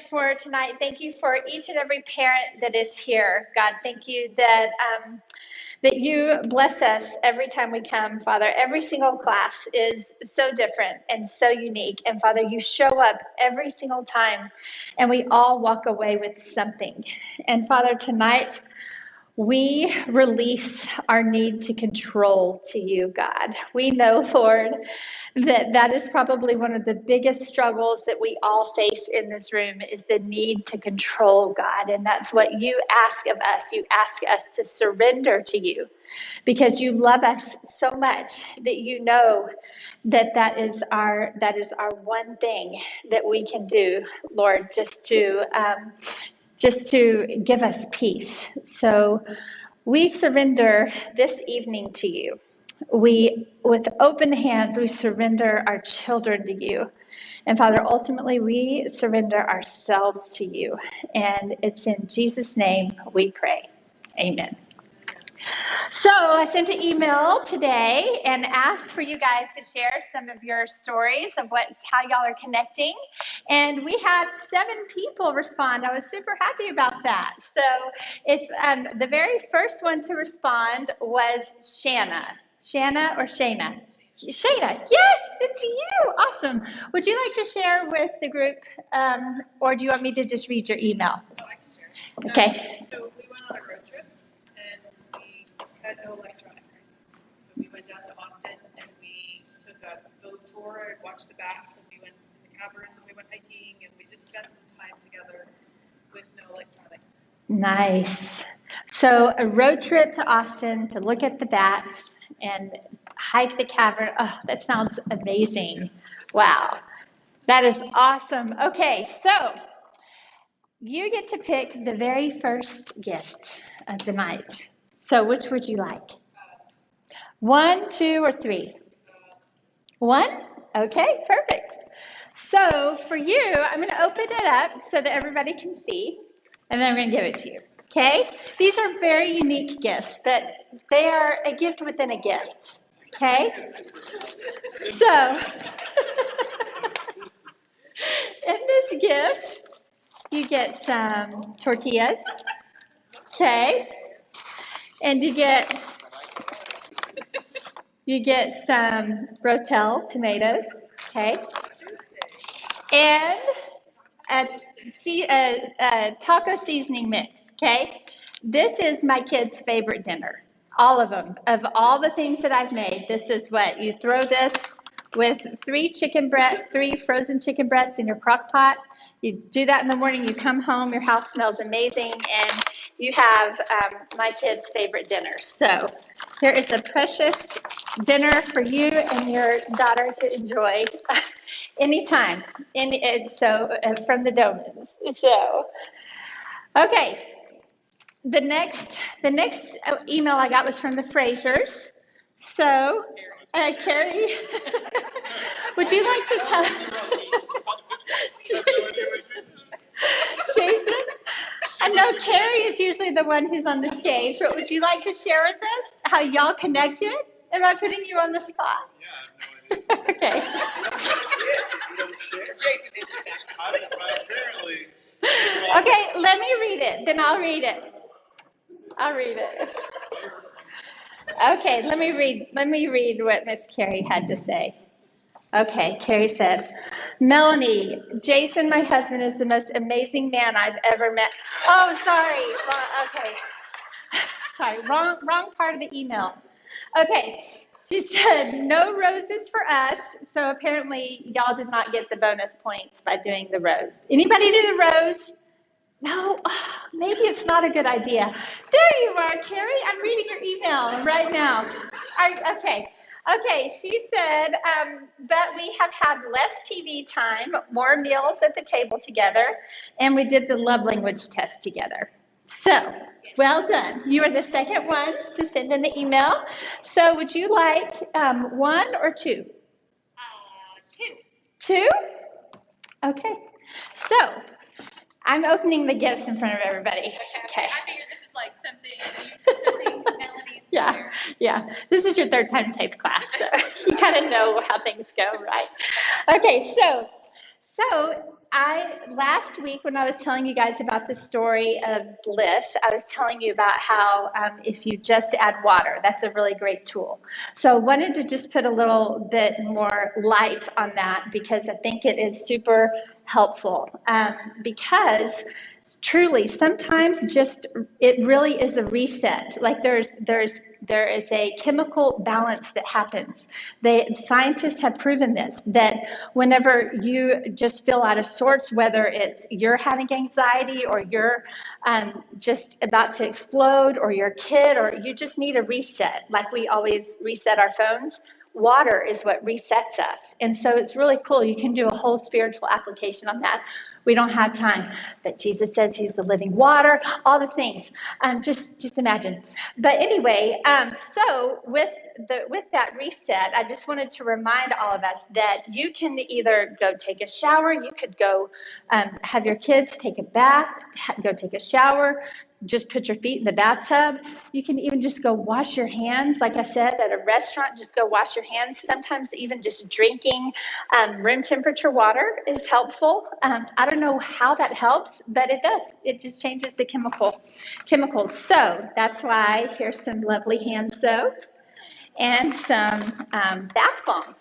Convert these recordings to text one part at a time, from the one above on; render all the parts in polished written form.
for tonight. Thank you for each and every parent that is here. God, thank you that you bless us every time we come, Father. Every single class is so different and so unique. And Father, you show up every single time and we all walk away with something. And Father, tonight, we release our need to control to you, God. We know, Lord, that is probably one of the biggest struggles that we all face in this room is the need to control, God. And that's what you ask of us. You ask us to surrender to you because you love us so much that you know that is our one thing that we can do, Lord, just to give us peace. So we surrender this evening to you. With open hands, we surrender our children to you. And Father, ultimately, we surrender ourselves to you. And it's in Jesus' name we pray. Amen. So I sent an email today and asked for you guys to share some of your stories of how y'all are connecting. And we had 7 people respond. I was super happy about that. So if the very first one to respond was Shanna. Shanna or Shayna? Shayna, yes, it's you. Awesome. Would you like to share with the group or do you want me to just read your email? Oh, I can share. Okay. So we went on a road trip and we had no electronics. So we went down to Austin and we took a boat tour and watched the bats and we went in the caverns and we went hiking and we just spent some time together with no electronics. Nice. So a road trip to Austin to look at the bats and hike the cavern. Oh, that sounds amazing. Wow. That is awesome. Okay, so you get to pick the very first gift of the night. So which would you like? 1, 2, or 3? 1? Okay, perfect. So for you, I'm going to open it up so that everybody can see, and then I'm going to give it to you. Okay? These are very unique gifts, but they are a gift within a gift. Okay? So, in this gift, you get some tortillas. Okay? And you get some Rotel tomatoes. Okay? And a taco seasoning mix, okay? This is my kids' favorite dinner, all of them. Of all the things that I've made, this is what you throw this with 3 frozen chicken breasts in your crock pot. You do that in the morning, you come home, your house smells amazing, and you have my kids' favorite dinner. So here is a precious dinner for you and your daughter to enjoy anytime. From the Domans. So, okay. The next email I got was from the Frasers. So, Carrie, would you like to tell Jason? I know Carrie is usually the one who's on the stage, but would you like to share with us how y'all connected? Am I putting you on the spot? Yeah, Okay. Okay, let me read it. Then I'll read it. Okay, let me read what Miss Carrie had to say. Okay, Carrie said, Melanie, Jason, my husband, is the most amazing man I've ever met. Oh, sorry. Okay. Sorry, wrong part of the email. Okay, she said, no roses for us. So apparently y'all did not get the bonus points by doing the rose. Anybody do the rose? No, maybe it's not a good idea. There you are, Carrie. I'm reading your email right now. Okay, she said, but we have had less TV time, more meals at the table together, and we did the love language test together. So, well done. You are the second one to send in the email. So would you like 1 or 2? 2. 2? Okay. So, I'm opening the gifts in front of everybody. Okay. I figured this is like something Melanie. Yeah. This is your 3rd time taped class, so you kind of know how things go, right? Okay, so Last week when I was telling you guys about the story of bliss, I was telling you about how if you just add water, that's a really great tool. So I wanted to just put a little bit more light on that because I think it is super helpful. Because truly, sometimes just it really is a reset. Like there is a chemical balance that happens. Scientists have proven this, that whenever you just feel out of sorts, whether it's you're having anxiety or you're just about to explode or your kid or you just need a reset, like we always reset our phones, water is what resets us. And so it's really cool. You can do a whole spiritual application on that. We don't have time. But Jesus says he's the living water, all the things. Just imagine. But anyway, so with that reset, I just wanted to remind all of us that you can either go take a shower, you could go have your kids take a bath, go take a shower, just put your feet in the bathtub. You can even just go wash your hands. Like I said, at a restaurant, just go wash your hands. Sometimes even just drinking room temperature water is helpful. I don't know how that helps, but it does. It just changes the chemicals. So that's why here's some lovely hand soap and some bath bombs.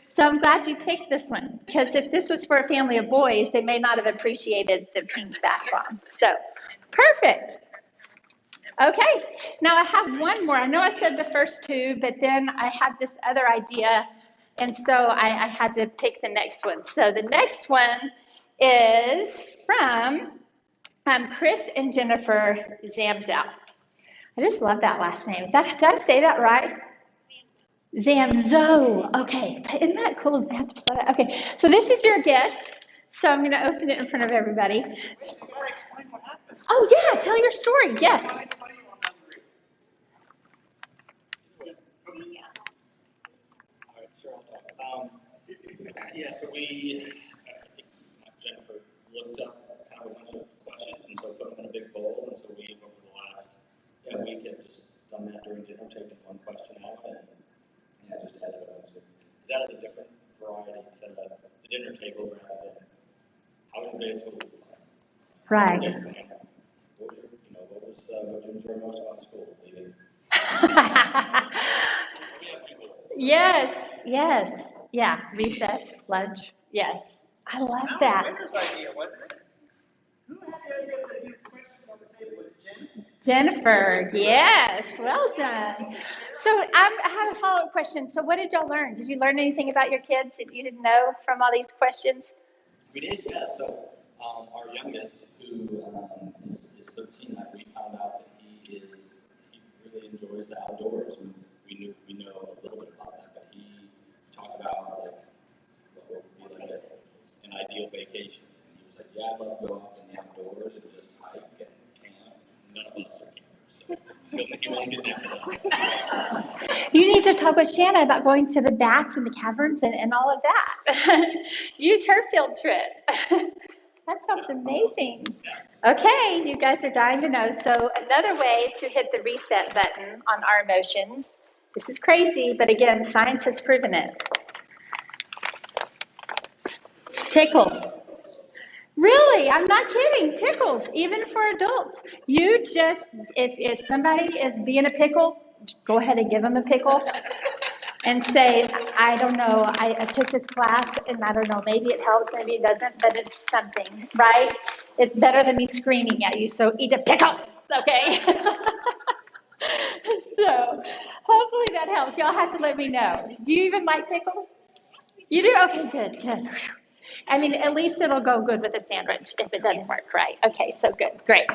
So I'm glad you picked this one, because if this was for a family of boys, they may not have appreciated the pink bath bomb. So, perfect. Okay, now I have one more. I know I said the first two, but then I had this other idea, and so I had to pick the next one. So the next one is from Chris and Jennifer Zamzow. I just love that last name. Did I say that right? Zamzo. Okay, isn't that cool? Okay, so this is your gift. So I'm going to open it in front of everybody. Oh yeah, tell your story. Yes. Yeah, so we, I think Jennifer looked up kind of a bunch of questions, and so put them in a big bowl, and so we, over the last week, have just done that during dinner, taken one question out, and just added a bunch of, is that a different variety to the dinner table rather than how was your day at school? Right. What did you enjoy most about school? Yes. Yeah, recess, lunch. Yes. I love that. Winter's idea, wasn't it? Who had the idea that you questions on the table? Was it Jen? Jennifer, yes, well done. So I have a follow-up question. So what did y'all learn? Did you learn anything about your kids that you didn't know from all these questions? We did, yeah. So our youngest, who is 13, we found out that he really enjoys the outdoors. We know a little bit about that, but he talked about like what would be like an ideal vacation. And he was like, "Yeah, I'd love to go out in the outdoors and just hike and camp." None of us are campers, so he won't get that with us. You need to talk with Shanna about going to the bats and the caverns and all of that. Use her field trip. That sounds amazing. Okay, you guys are dying to know. So another way to hit the reset button on our emotions, this is crazy, but again, science has proven it. Pickles. Really, I'm not kidding. Pickles, even for adults. You just, if somebody is being a pickle, go ahead and give them a pickle and say, I don't know, I took this class and I don't know, maybe it helps, maybe it doesn't, but it's something, right? It's better than me screaming at you, so eat a pickle, okay? So hopefully that helps. Y'all have to let me know. Do you even like pickles? You do? Okay, good. I mean, at least it'll go good with a sandwich if it doesn't work right. Okay, so good, great.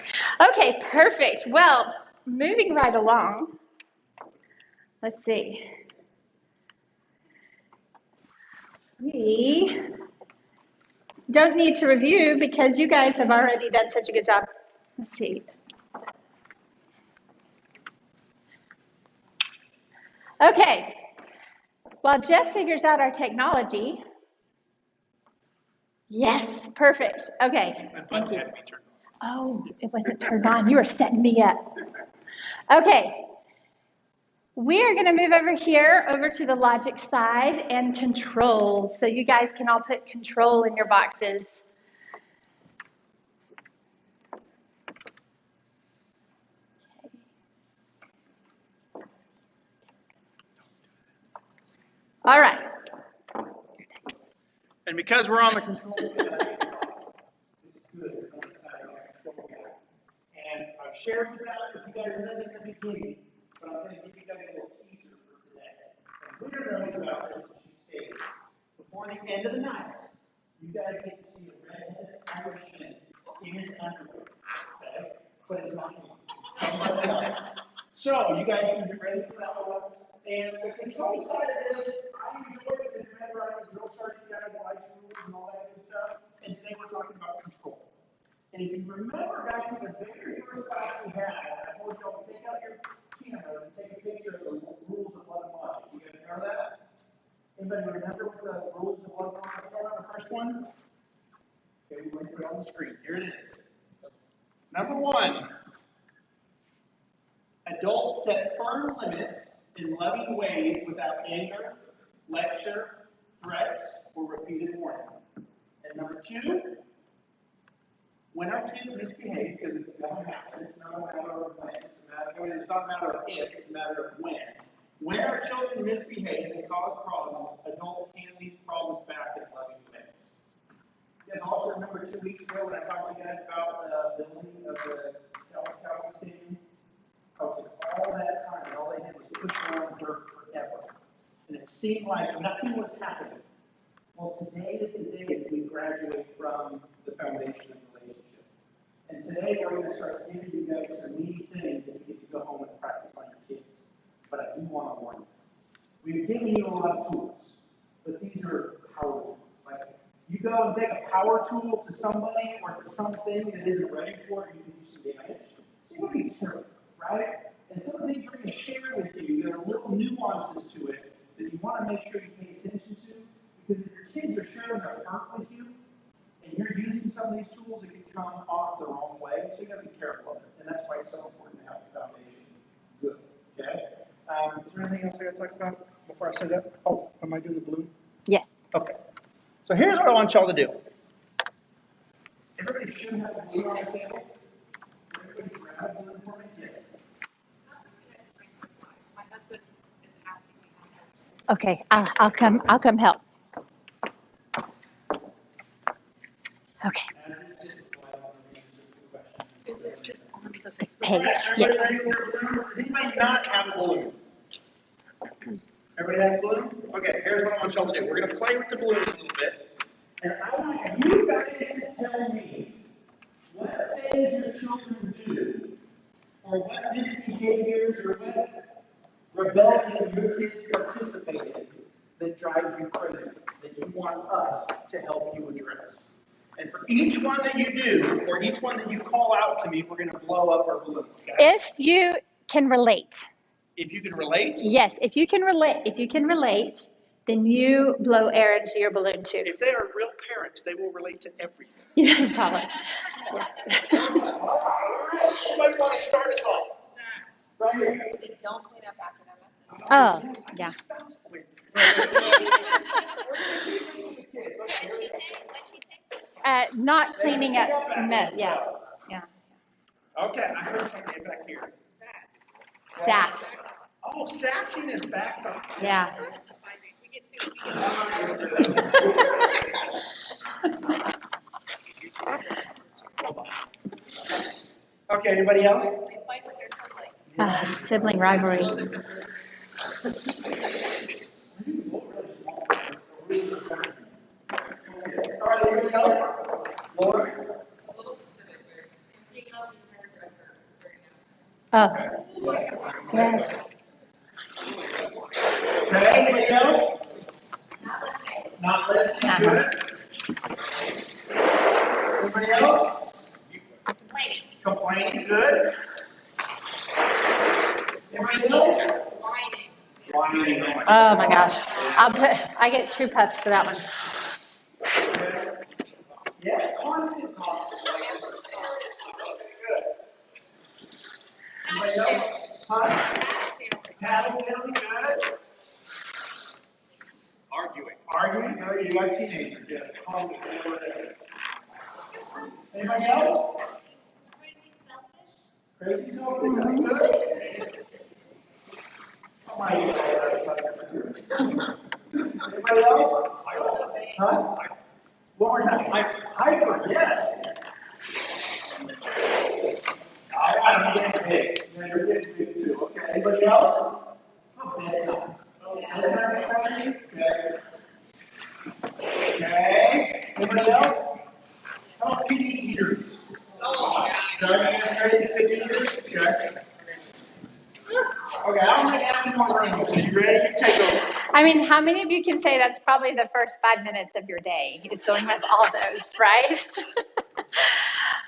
Okay, perfect. Well, moving right along, let's see. We don't need to review because you guys have already done such a good job. Let's see. Okay, while Jeff figures out our technology, yes, perfect. Okay, thank you. Oh, it wasn't turned on. You were setting me up. Okay. We are going to move over here, over to the logic side and control. So you guys can all put control in your boxes. All right. And because we're on the control side, it's good. It's on the side of the control guy. And I've shared with that with you guys in the beginning, but I'm going to give you guys a little teaser for today. And we're going to about this at stage. Before the end of the night, you guys get to see a red-headed Irishman in his underwear. Okay? But it's not him. It's somebody else. So you guys can get ready for that one. And the control side of this, I enjoy it because remember I was a drill sergeant guy who likes rules and all that good stuff. And today we're talking about control. And if you remember back to the very first class we had, I told y'all to take out your cameras and take a picture of the rules of love and logic. You guys remember that? Anybody remember what the rules of love and logic are on the first one? Okay, we're going to put it on the screen. Here it is. Number 1. Adults set firm limits in loving ways without anger, lecture, threats, or repeated warning. And number 2, when our kids misbehave, because it's going to happen, it's not a matter of when, it's not a matter of if, it's a matter of when. When our children misbehave and cause problems, adults hand these problems back in loving ways. You guys also remember 2 weeks ago when I talked to you guys about the building of the Dallas Stadium? All that time, and all they did was push around dirt forever. And it seemed like nothing was happening. Well, today is the day that we graduate from the foundation of relationship. And today we're going to start giving you guys some neat things that you get to go home and practice on your kids. But I do want to warn you. We've given you a lot of tools, but these are power tools. Like, you go and take a power tool to somebody or to something that isn't ready for it, you can do some damage. So you want to be careful. Right? And some of the things we're going to share with you, there are little nuances to it that you want to make sure you pay attention to, because if your kids are sharing their heart with you, and you're using some of these tools, it can come off the wrong way, so you got to be careful of it. And that's why it's so important to have the foundation good. Okay? Is there anything else I got to talk about before I say that? Oh, am I doing the balloon? Yes. Okay. So here's what I want y'all to do. Everybody should have a balloon on the table. Everybody grab a balloon for me. Yes. My husband is asking me how to. Okay, I'll come help. Okay. Is it just on the It's page. Yes. Does anybody not have a balloon? Everybody has a balloon? Okay, here's what I want y'all to do. We're going to play with the balloons a little bit. And I want you guys to tell me what things your children do, or what misbehaviors, or what rebellion your kids participate in that drives you crazy, that you want us to help you address. And for each one that you do, or each one that you call out to me, we're going to blow up our balloons. Okay? If you can relate. If you can relate? Yes, if you can relate, then you blow air into your balloon too. If they are real parents, they will relate to everything. Yes, Paula. Somebody want to start us off? Right here. They don't clean up after their message. Oh, yeah. Not cleaning up the mess. Yeah. Yeah. Okay, I heard something back here. Sass. Oh, sassiness back up. Yeah. We get two. Okay, anybody else? They fight with their siblings. Sibling rivalry. All right, anybody else? Laura? A little specific. They're emptying out the hairdresser right now. Oh, yes. Okay, anybody else? Not listening. Not listening. Good. Anybody else? Complaining. Complaining. Good. Anybody else? Whining. Whining. Oh my gosh. I get 2 puffs for that one. Yeah, constant talk. Good. Anybody else? Huh? Tattletailing, good. Arguing, good. You got teenagers, yes. Anybody else? Crazy selfish, that's good. Anybody else? Huh? One more time. Hyper, yes. I'm getting big. You're getting big too. Okay. Anybody else? Oh, bedtime. Bedtime. Okay. Okay. Anybody else? How about picky eaters? Oh, yeah. Picky eaters? Okay. Okay, I don't think I have any more room. So you ready? You take over. I mean, how many of you can say that's probably the first 5 minutes of your day? It's going with all those, right?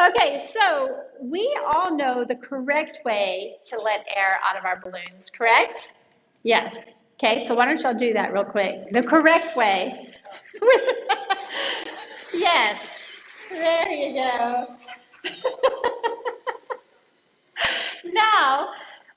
Okay, so we all know the correct way to let air out of our balloons, correct? Yes. Okay, so why don't y'all do that real quick? The correct way. Yes. There you go. Now,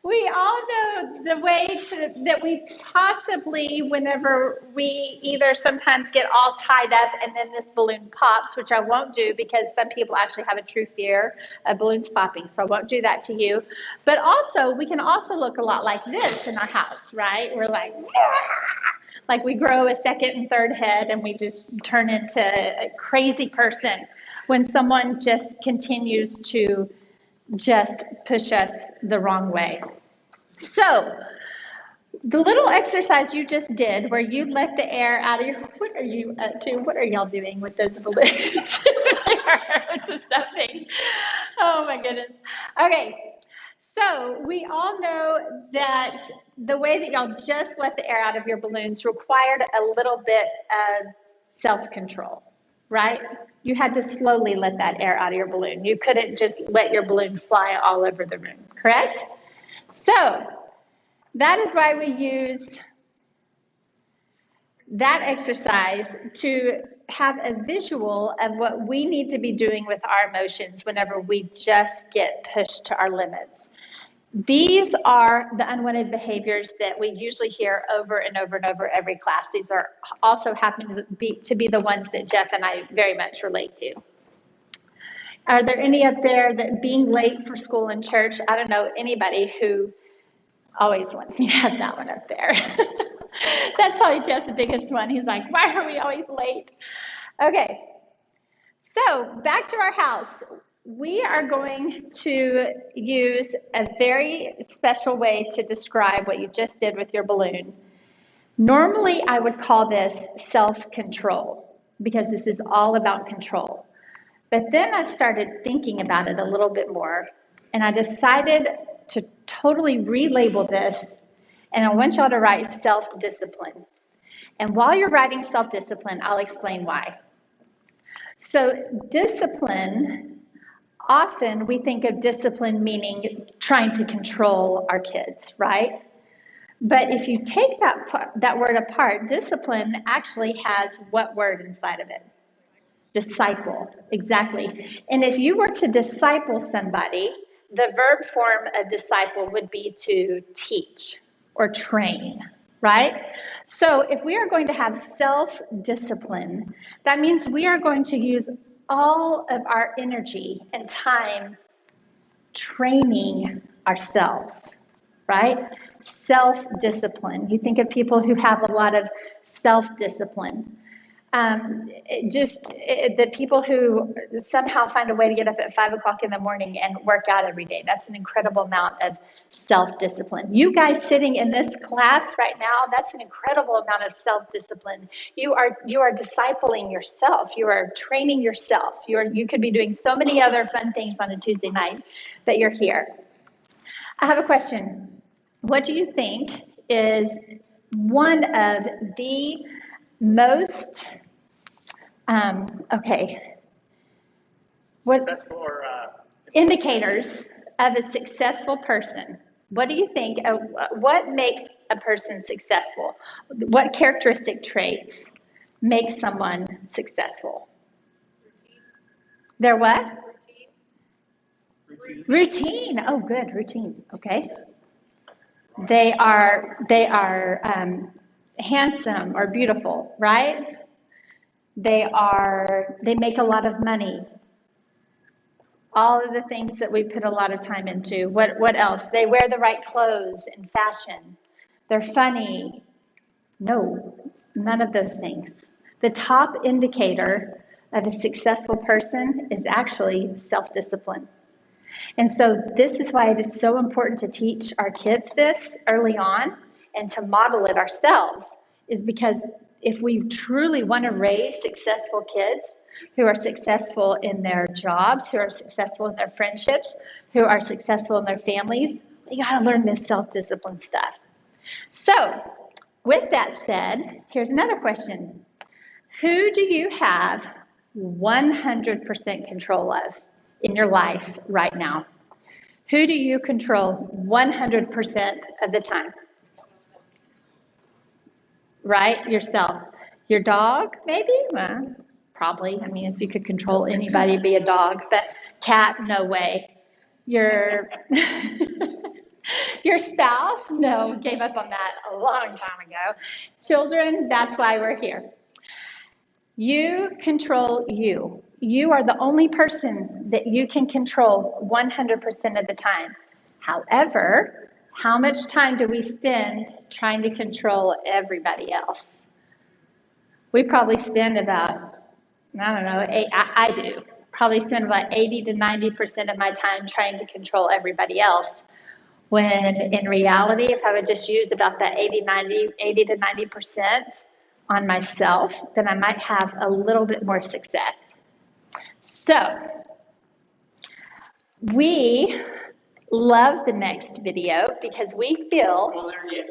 we all know the way that we possibly, whenever we either sometimes get all tied up and then this balloon pops, which I won't do because some people actually have a true fear of balloons popping, so I won't do that to you. But also, we can also look a lot like this in our house, right? We're like we grow a second and third head and we just turn into a crazy person when someone just continues to just push us the wrong way. So, the little exercise you just did where you let the air out of your, what are you up to? What are y'all doing with those balloons? To something. Oh my goodness. Okay, so we all know that the way that y'all just let the air out of your balloons required a little bit of self-control, right? You had to slowly let that air out of your balloon. You couldn't just let your balloon fly all over the room, correct? So that is why we use that exercise to have a visual of what we need to be doing with our emotions whenever we just get pushed to our limits. These are the unwanted behaviors that we usually hear over and over and over every class. These are also happen to be the ones that Jeff and I very much relate to. Are there any up there that being late for school and church? I don't know anybody who always wants me to have that one up there. That's probably Jeff's biggest one. He's like, why are we always late? Okay, so back to our house. We are going to use a very special way to describe what you just did with your balloon. Normally, I would call this self-control because this is all about control. But then I started thinking about it a little bit more, and I decided to totally relabel this, and I want y'all to write self-discipline. And while you're writing self-discipline, I'll explain why. So discipline, often we think of discipline meaning trying to control our kids, right? But if you take that word apart, discipline actually has what word inside of it? Disciple, exactly. And if you were to disciple somebody, the verb form of disciple would be to teach or train, right? So if we are going to have self-discipline, that means we are going to use all of our energy and time training ourselves, right? Self-discipline. You think of people who have a lot of self-discipline. The people who somehow find a way to get up at 5 o'clock in the morning and work out every day. That's an incredible amount of self-discipline. You guys sitting in this class right now, that's an incredible amount of self-discipline. You are discipling yourself. You are training yourself. You could be doing so many other fun things on a Tuesday night that you're here. I have a question. What do you think is one of the most Successful or indicators of a successful person? What do you think? What makes a person successful? What characteristic traits make someone successful? They're what? routine? Routine. Oh, good. Routine. Okay. They are handsome or beautiful, right? They make a lot of money. All of the things that we put a lot of time into. What else? They wear the right clothes and fashion. They're funny. No, none of those things. The top indicator of a successful person is actually self-discipline. And so this is why it is so important to teach our kids this early on and to model it ourselves, is because if we truly want to raise successful kids who are successful in their jobs, who are successful in their friendships, who are successful in their families, we got to learn this self-discipline stuff. So with that said, here's another question. Who do you have 100% control of in your life right now? Who do you control 100% of the time? Right? Yourself. Your dog, maybe? Well, probably. I mean, if you could control anybody, it'd be a dog. But cat, no way. Your your spouse, no, gave up on that a long time ago. Children, that's why we're here. You control you. You are the only person that you can control 100% of the time. However, how much time do we spend trying to control everybody else? We probably spend about, I don't know, I do, probably spend about 80 to 90% of my time trying to control everybody else. When in reality, if I would just use about that 80 to 90% on myself, then I might have a little bit more success. So, we love the next video because we feel. Well, there yet.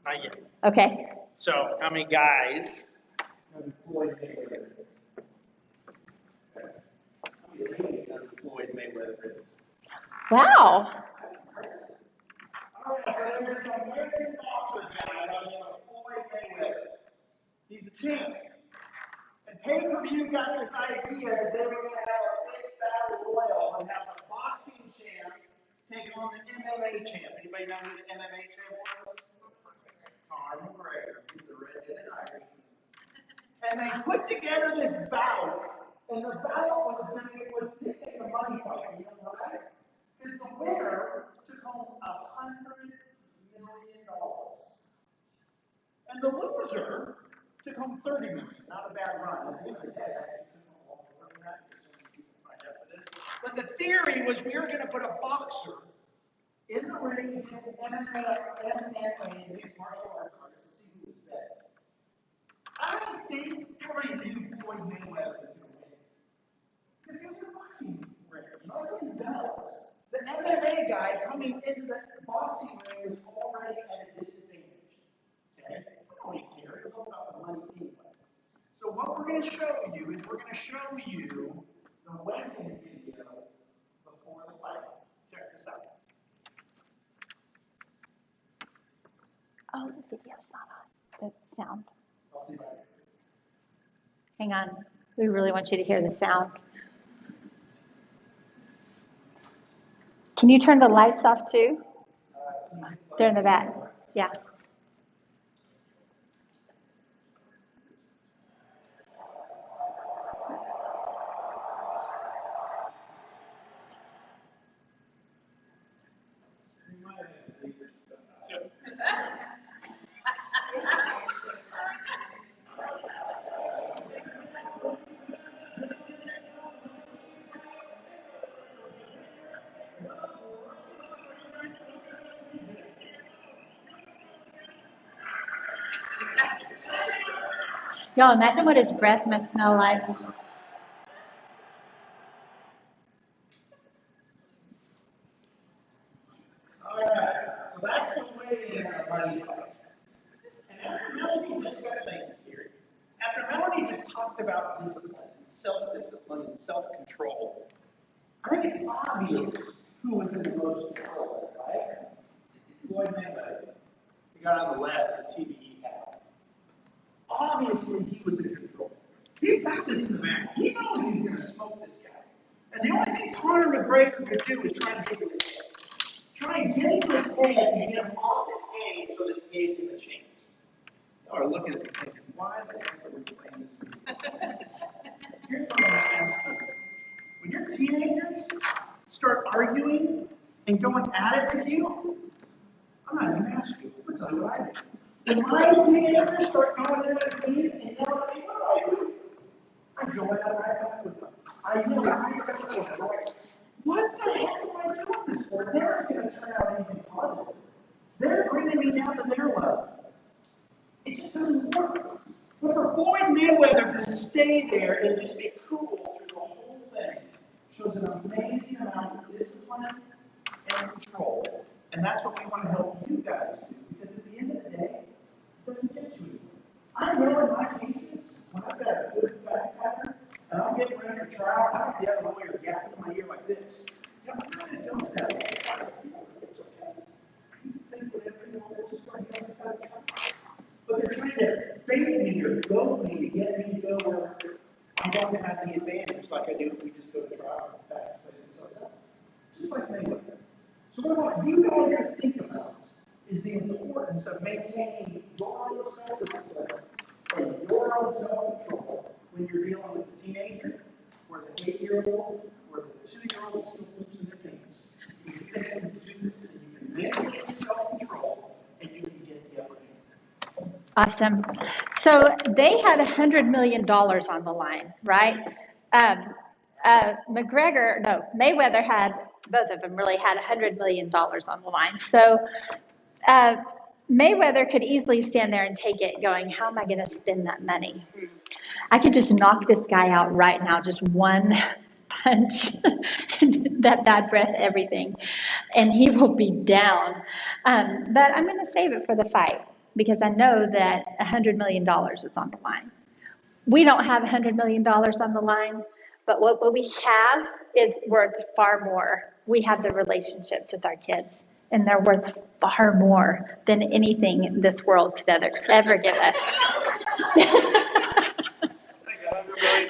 Not yet. Okay. So, how many guys have Floyd Mayweather? How many ladies have Floyd Mayweather? Wow. All right, so there's some American boxer guy by the name of Floyd Mayweather. He's the champ. And pay-per-view got this idea that they were going to have a big battle royal and have the boxing champ take on the MMA champ. Anybody know who the MMA champ was? Conor McGregor. He's the redheaded Irishman. And they put together this bout, and the bout was nicknamed the money fight. You know that? Because the winner took home $100 million. And the loser took home $30 million. Not a bad run. At the end of the day, I took home all $30 million. People signed up for this. But the theory was we were going to put a boxer in the ring against MMA, mixed martial arts artists, to see who was better. I think everybody knew Floyd Mayweather was going to win. Because he was a boxing ring. Nobody does. The MMA guy coming into the boxing ring was already at a disadvantage. Okay? We don't really care. It's all about the money anyway. So what we're going to show you is we're going to show you the weapon video before the fight. Check this out. Oh, the video's not on. The sound. I'll see if I can. Hang on. We really want you to hear the sound. Can you turn the lights off too? They're in the back. Yeah. Y'all imagine what his breath must smell like. All right, so that's the way in our money fight. And after Melanie just got thinking here, after Melanie just talked about discipline, self-discipline, and self-control, I think it's obvious who was in the most control, right? Floyd Mayweather. The guy on the left, the TVE hat. Obviously, he was in control. He's got this in the back. He knows he's going to smoke this guy. And the only thing Conor McGregor could do is try to get his head. Try Ryan, get him this A, and get him off this A so that the A give him a chance. Y'all are looking at me thinking, why the heck are we playing this? Here's what I'm going to ask you. When your teenagers start arguing and going at it with you, I'm not even asking you. I'm going to tell you what I do. When my teenagers start going at it with me and yelling at me, what do? I go at it right back with them. I yell right back with them. What the heck am I doing this for? They're not going to turn out anything positive. They're bringing me down to their level. It just doesn't work. But for Floyd Mayweather to stay there and just be cool through the whole thing shows an amazing amount of discipline and control. And that's what we want to help you guys do. Because at the end of the day, it doesn't get you anywhere. I know in my cases, when I've got a good fact pattern, and I'm getting ready for trial, I have the other lawyer yapping in my ear like this. You know, I'm not going to do that. It's okay. You think whatever you want, just go ahead and decide to try. But they're trying to bait me or goad me to get me to go where I don't have the advantage like I do if we just go to trial and facts play themselves out. Just like Mayweather. So what I want you guys to think about is the importance of maintaining your own self-discipline and your own self-control when you're dealing with a teenager, or the 8-year-old, or the 2-year-old still losing their pants. You guys can do this, and you can maintain your self-control, and you can get the upper hand. Awesome. So they had $100 million on the line, right? Mayweather had, both of them really had $100 million on the line. So Mayweather could easily stand there and take it going, how am I going to spend that money? I could just knock this guy out right now, just one punch, that bad breath, everything, and he will be down. But I'm going to save it for the fight because I know that $100 million is on the line. We don't have $100 million on the line, but what we have is worth far more. We have the relationships with our kids, and they're worth far more than anything this world could ever give us. $100 million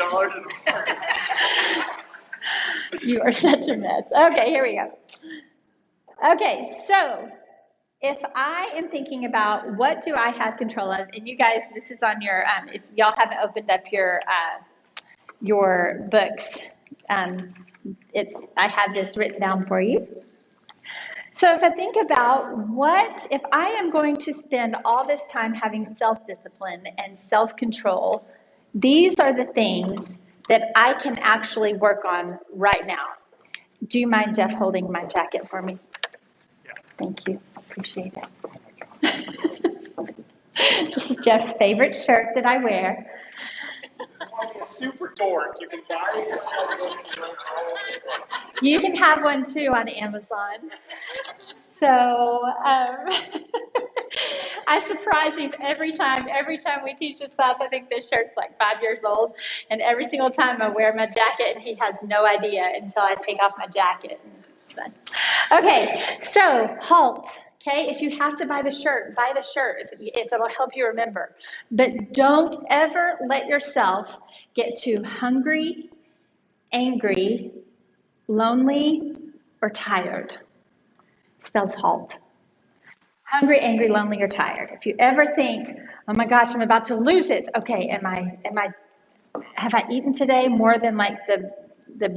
You are such a mess. Okay, here we go. Okay, so if I am thinking about what do I have control of, and you guys, this is on your, if y'all haven't opened up your books, I have this written down for you. So if I think about what, if I am going to spend all this time having self-discipline and self-control, these are the things that I can actually work on right now. Do you mind, Jeff, holding my jacket for me? Yeah. Thank you. Appreciate it. This is Jeff's favorite shirt that I wear. You want to be a super dork, you can buy some. You can have one too on Amazon. So I surprise him every time we teach this class. I think this shirt's like 5 years old, and every single time I wear my jacket, and he has no idea until I take off my jacket. Okay, so halt. Okay, if you have to buy the shirt if it'll help you remember. But don't ever let yourself get too hungry, angry, lonely, or tired. It spells halt. Hungry, angry, lonely, or tired. If you ever think, oh my gosh, I'm about to lose it. Okay, have I eaten today more than like the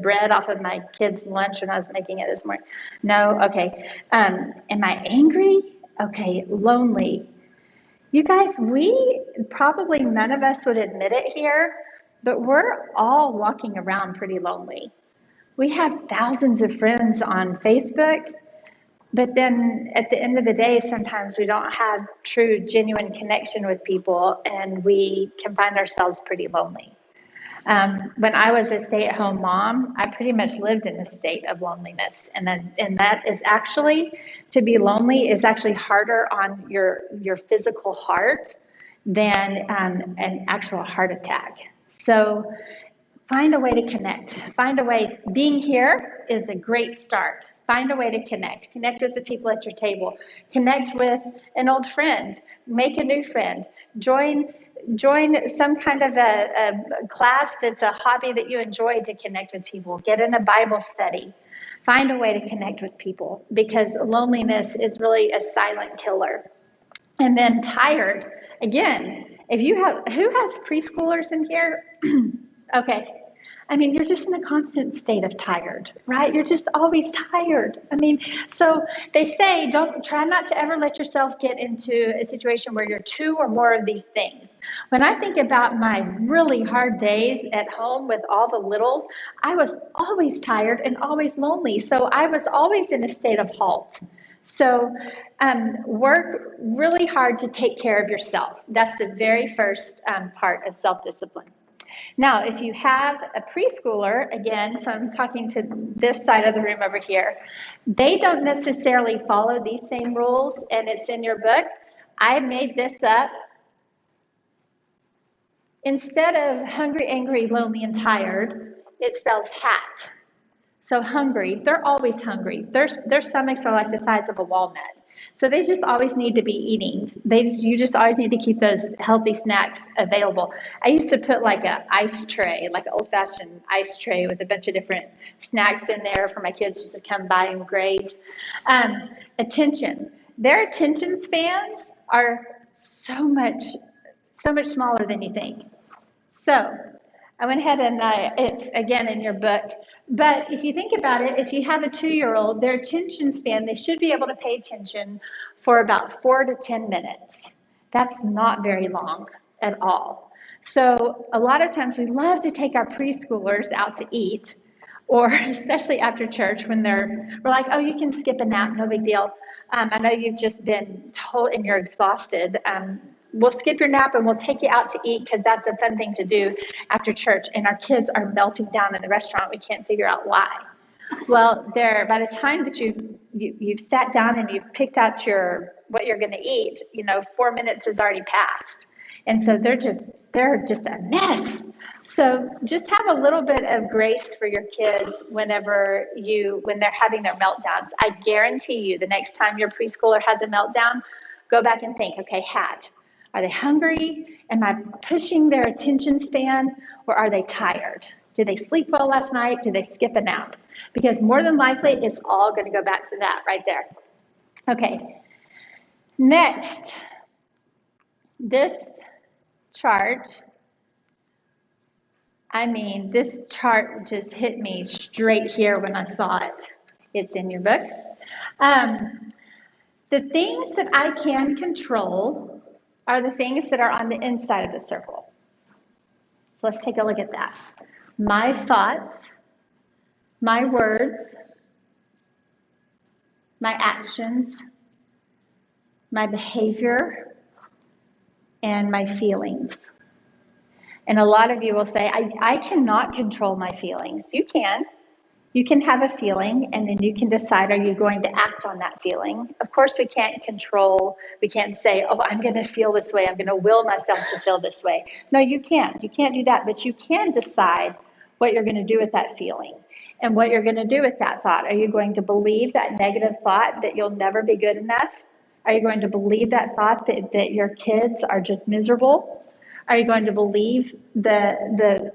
bread off of my kid's lunch when I was making it this morning? No? Okay. Am I angry? Okay, lonely. You guys, probably none of us would admit it here, but we're all walking around pretty lonely. We have thousands of friends on Facebook, but then at the end of the day, sometimes we don't have true, genuine connection with people, and we can find ourselves pretty lonely. When I was a stay-at-home mom, I pretty much lived in a state of loneliness, and that is actually, to be lonely is actually harder on your physical heart than an actual heart attack. So find a way to connect. Find a way. Being here is a great start. Find a way to connect. Connect with the people at your table. Connect with an old friend. Make a new friend. Join some kind of a class that's a hobby that you enjoy to connect with people. Get in a Bible study. Find a way to connect with people, because loneliness is really a silent killer. And then tired. Again, if you have, who has preschoolers in here? Okay. I mean, you're just in a constant state of tired, right? You're just always tired. I mean, so they say, try not to ever let yourself get into a situation where you're two or more of these things. When I think about my really hard days at home with all the littles, I was always tired and always lonely. So I was always in a state of halt. So work really hard to take care of yourself. That's the very first part of self-discipline. Now, if you have a preschooler, again, so I'm talking to this side of the room over here, they don't necessarily follow these same rules, and it's in your book. I made this up. Instead of hungry, angry, lonely, and tired, it spells hat. So hungry, they're always hungry. Their stomachs are like the size of a walnut. So they just always need to be eating. You just always need to keep those healthy snacks available. I used to put like an ice tray, like an old-fashioned ice tray with a bunch of different snacks in there for my kids just to come by and graze. Attention. Their attention spans are so much smaller than you think. So I went ahead and it's again in your book. But if you think about it, if you have a 2-year-old, their attention span, they should be able to pay attention for about 4 to 10 minutes. That's not very long at all. So a lot of times we love to take our preschoolers out to eat, or especially after church when we're like, oh, you can skip a nap, no big deal. I know you've just been told and you're exhausted. We'll skip your nap and we'll take you out to eat because that's a fun thing to do after church. And our kids are melting down in the restaurant. We can't figure out why. Well, by the time that you've sat down and you've picked out what you're going to eat, 4 minutes has already passed. And so they're just a mess. So just have a little bit of grace for your kids when they're having their meltdowns. I guarantee you the next time your preschooler has a meltdown, go back and think, okay, are they hungry? Am I pushing their attention span? Or are they tired? Did they sleep well last night? Did they skip a nap? Because more than likely, it's all going to go back to that right there. Okay. Next, this chart, this chart just hit me straight here when I saw it. It's in your book. The things that I can control are the things that are on the inside of the circle. So let's take a look at that. My thoughts, my words, my actions, my behavior, and my feelings. And a lot of you will say, I cannot control my feelings. You can. You can have a feeling, and then you can decide, are you going to act on that feeling? Of course, we can't say, oh, I'm going to feel this way. I'm going to will myself to feel this way. No, you can't. You can't do that, but you can decide what you're going to do with that feeling and what you're going to do with that thought. Are you going to believe that negative thought that you'll never be good enough? Are you going to believe that thought that your kids are just miserable? Are you going to believe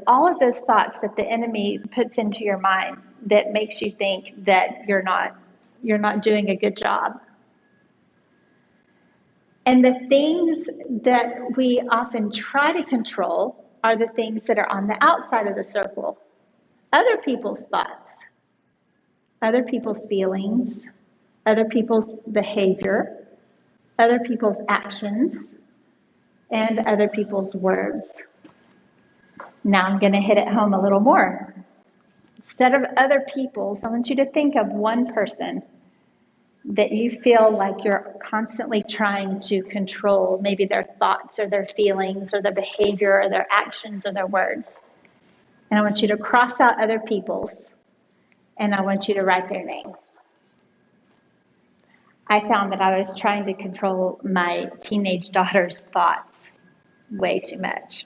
all of those thoughts that the enemy puts into your mind that makes you think that you're not doing a good job? And the things that we often try to control are the things that are on the outside of the circle. Other people's thoughts, other people's feelings, other people's behavior, other people's actions, and other people's words. Now I'm going to hit it home a little more. Instead of other people, I want you to think of one person that you feel like you're constantly trying to control, maybe their thoughts or their feelings or their behavior or their actions or their words. And I want you to cross out other people's, and I want you to write their name. I found that I was trying to control my teenage daughter's thoughts way too much.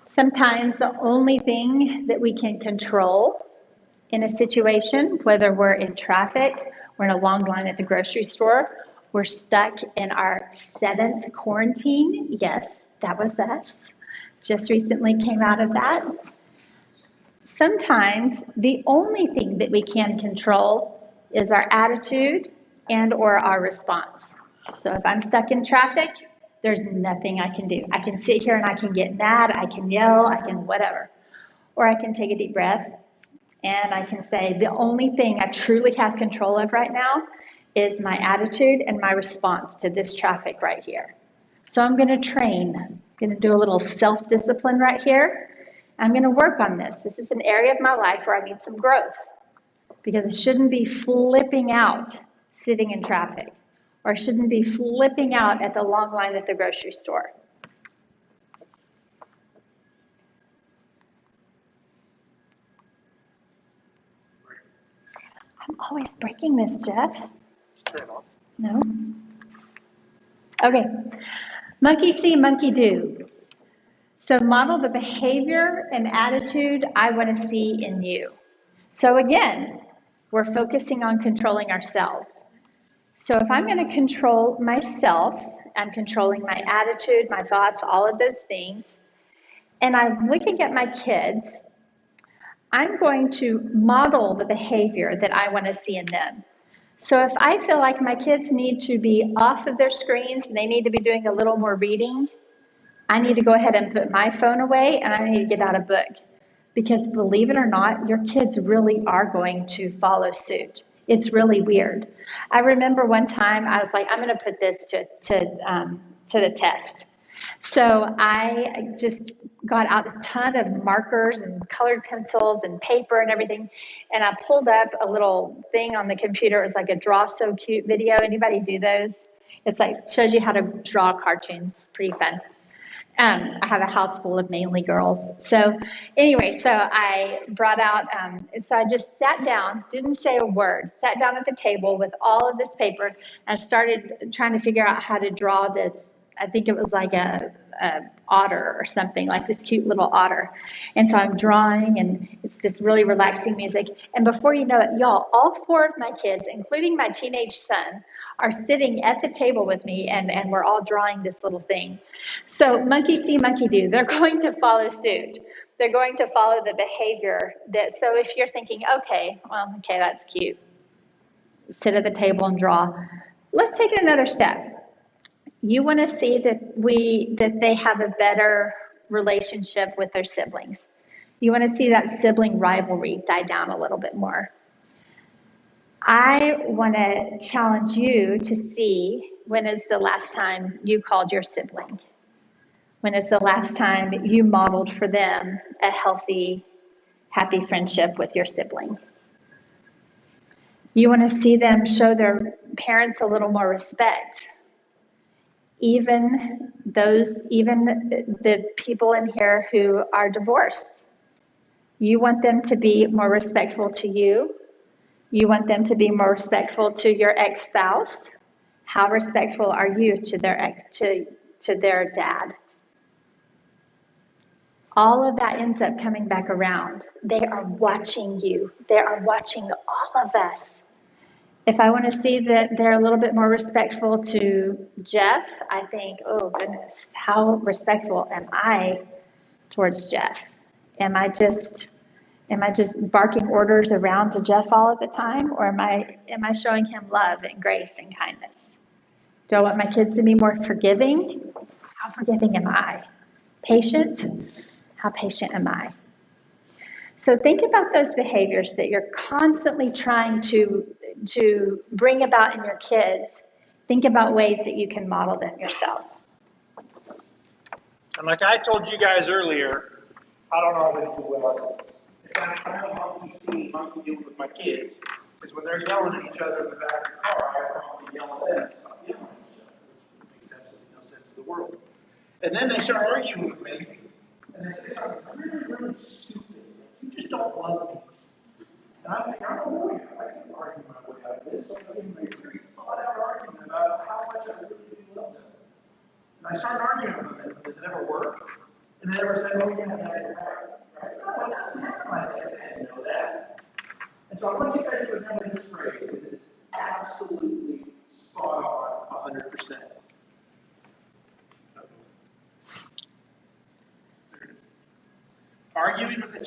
Sometimes the only thing that we can control in a situation, whether we're in traffic, we're in a long line at the grocery store, We're stuck in our 7th quarantine. Yes, that was us. Just recently came out of that. Sometimes the only thing that we can control is our attitude and or our response. So if I'm stuck in traffic, there's nothing I can do. I can sit here and I can get mad, I can yell, I can whatever. Or I can take a deep breath and I can say, the only thing I truly have control of right now is my attitude and my response to this traffic right here. So I'm going to train. I'm going to do a little self-discipline right here. I'm going to work on this. This is an area of my life where I need some growth because I shouldn't be flipping out sitting in traffic, or I shouldn't be flipping out at the long line at the grocery store. I'm always breaking this, Jeff. Turn it off. No? Okay. Monkey see, monkey do. So model the behavior and attitude I want to see in you. So again, we're focusing on controlling ourselves. So if I'm going to control myself, I'm controlling my attitude, my thoughts, all of those things, and I'm looking at my kids, I'm going to model the behavior that I want to see in them. So if I feel like my kids need to be off of their screens and they need to be doing a little more reading, I need to go ahead and put my phone away and I need to get out a book. Because believe it or not, your kids really are going to follow suit. It's really weird. I remember one time I was like, I'm going to put this to the test. So I just got out a ton of markers and colored pencils and paper and everything, and I pulled up a little thing on the computer. It was like a Draw So Cute video. Anybody do those? It's like shows you how to draw cartoons. It's pretty fun. I have a house full of mainly girls. So anyway, so I brought out, so I just sat down, didn't say a word, sat down at the table with all of this paper and started trying to figure out how to draw this. I think it was like a otter or something, like this cute little otter. And so I'm drawing and it's this really relaxing music. And before you know it, y'all, all 4 of my kids, including my teenage son, are sitting at the table with me and we're all drawing this little thing. So monkey see, monkey do. They're going to follow suit. They're going to follow the behavior that, so if you're thinking, okay, that's cute. Sit at the table and draw. Let's take it another step. You want to see that they have a better relationship with their siblings. You want to see that sibling rivalry die down a little bit more. I want to challenge you to see when is the last time you called your sibling? When is the last time you modeled for them a healthy, happy friendship with your sibling? You want to see them show their parents a little more respect. Even the people in here who are divorced. You want them to be more respectful to you. You want them to be more respectful to your ex-spouse. How respectful are you to their dad? All of that ends up coming back around. They are watching you. They are watching all of us. If I want to see that they're a little bit more respectful to Jeff, I think, oh goodness, how respectful am I towards Jeff? Am I just barking orders around to Jeff all of the time, or am I showing him love and grace and kindness? Do I want my kids to be more forgiving? How forgiving am I? Patient? How patient am I? So think about those behaviors that you're constantly trying to bring about in your kids. Think about ways that you can model them yourself. And like I told you guys earlier, I don't always do well. If I'm trying to monkey see, monkey do with my kids, is when they're yelling at each other in the back of the car, I probably yell at them. Stop yelling at each other. Which makes absolutely no sense in the world. And then they start arguing with me, and they say something really, really stupid. You just don't love me. And I think, I don't know you. I can argue my way out of this. So I can make a very thought out argument about how much I really do love them. And I start arguing with them. Does it ever work? And they ever say, oh, yeah, you're right. No, that's not my dad. I didn't know that. And so I want you guys to remember this phrase because it's absolutely spot on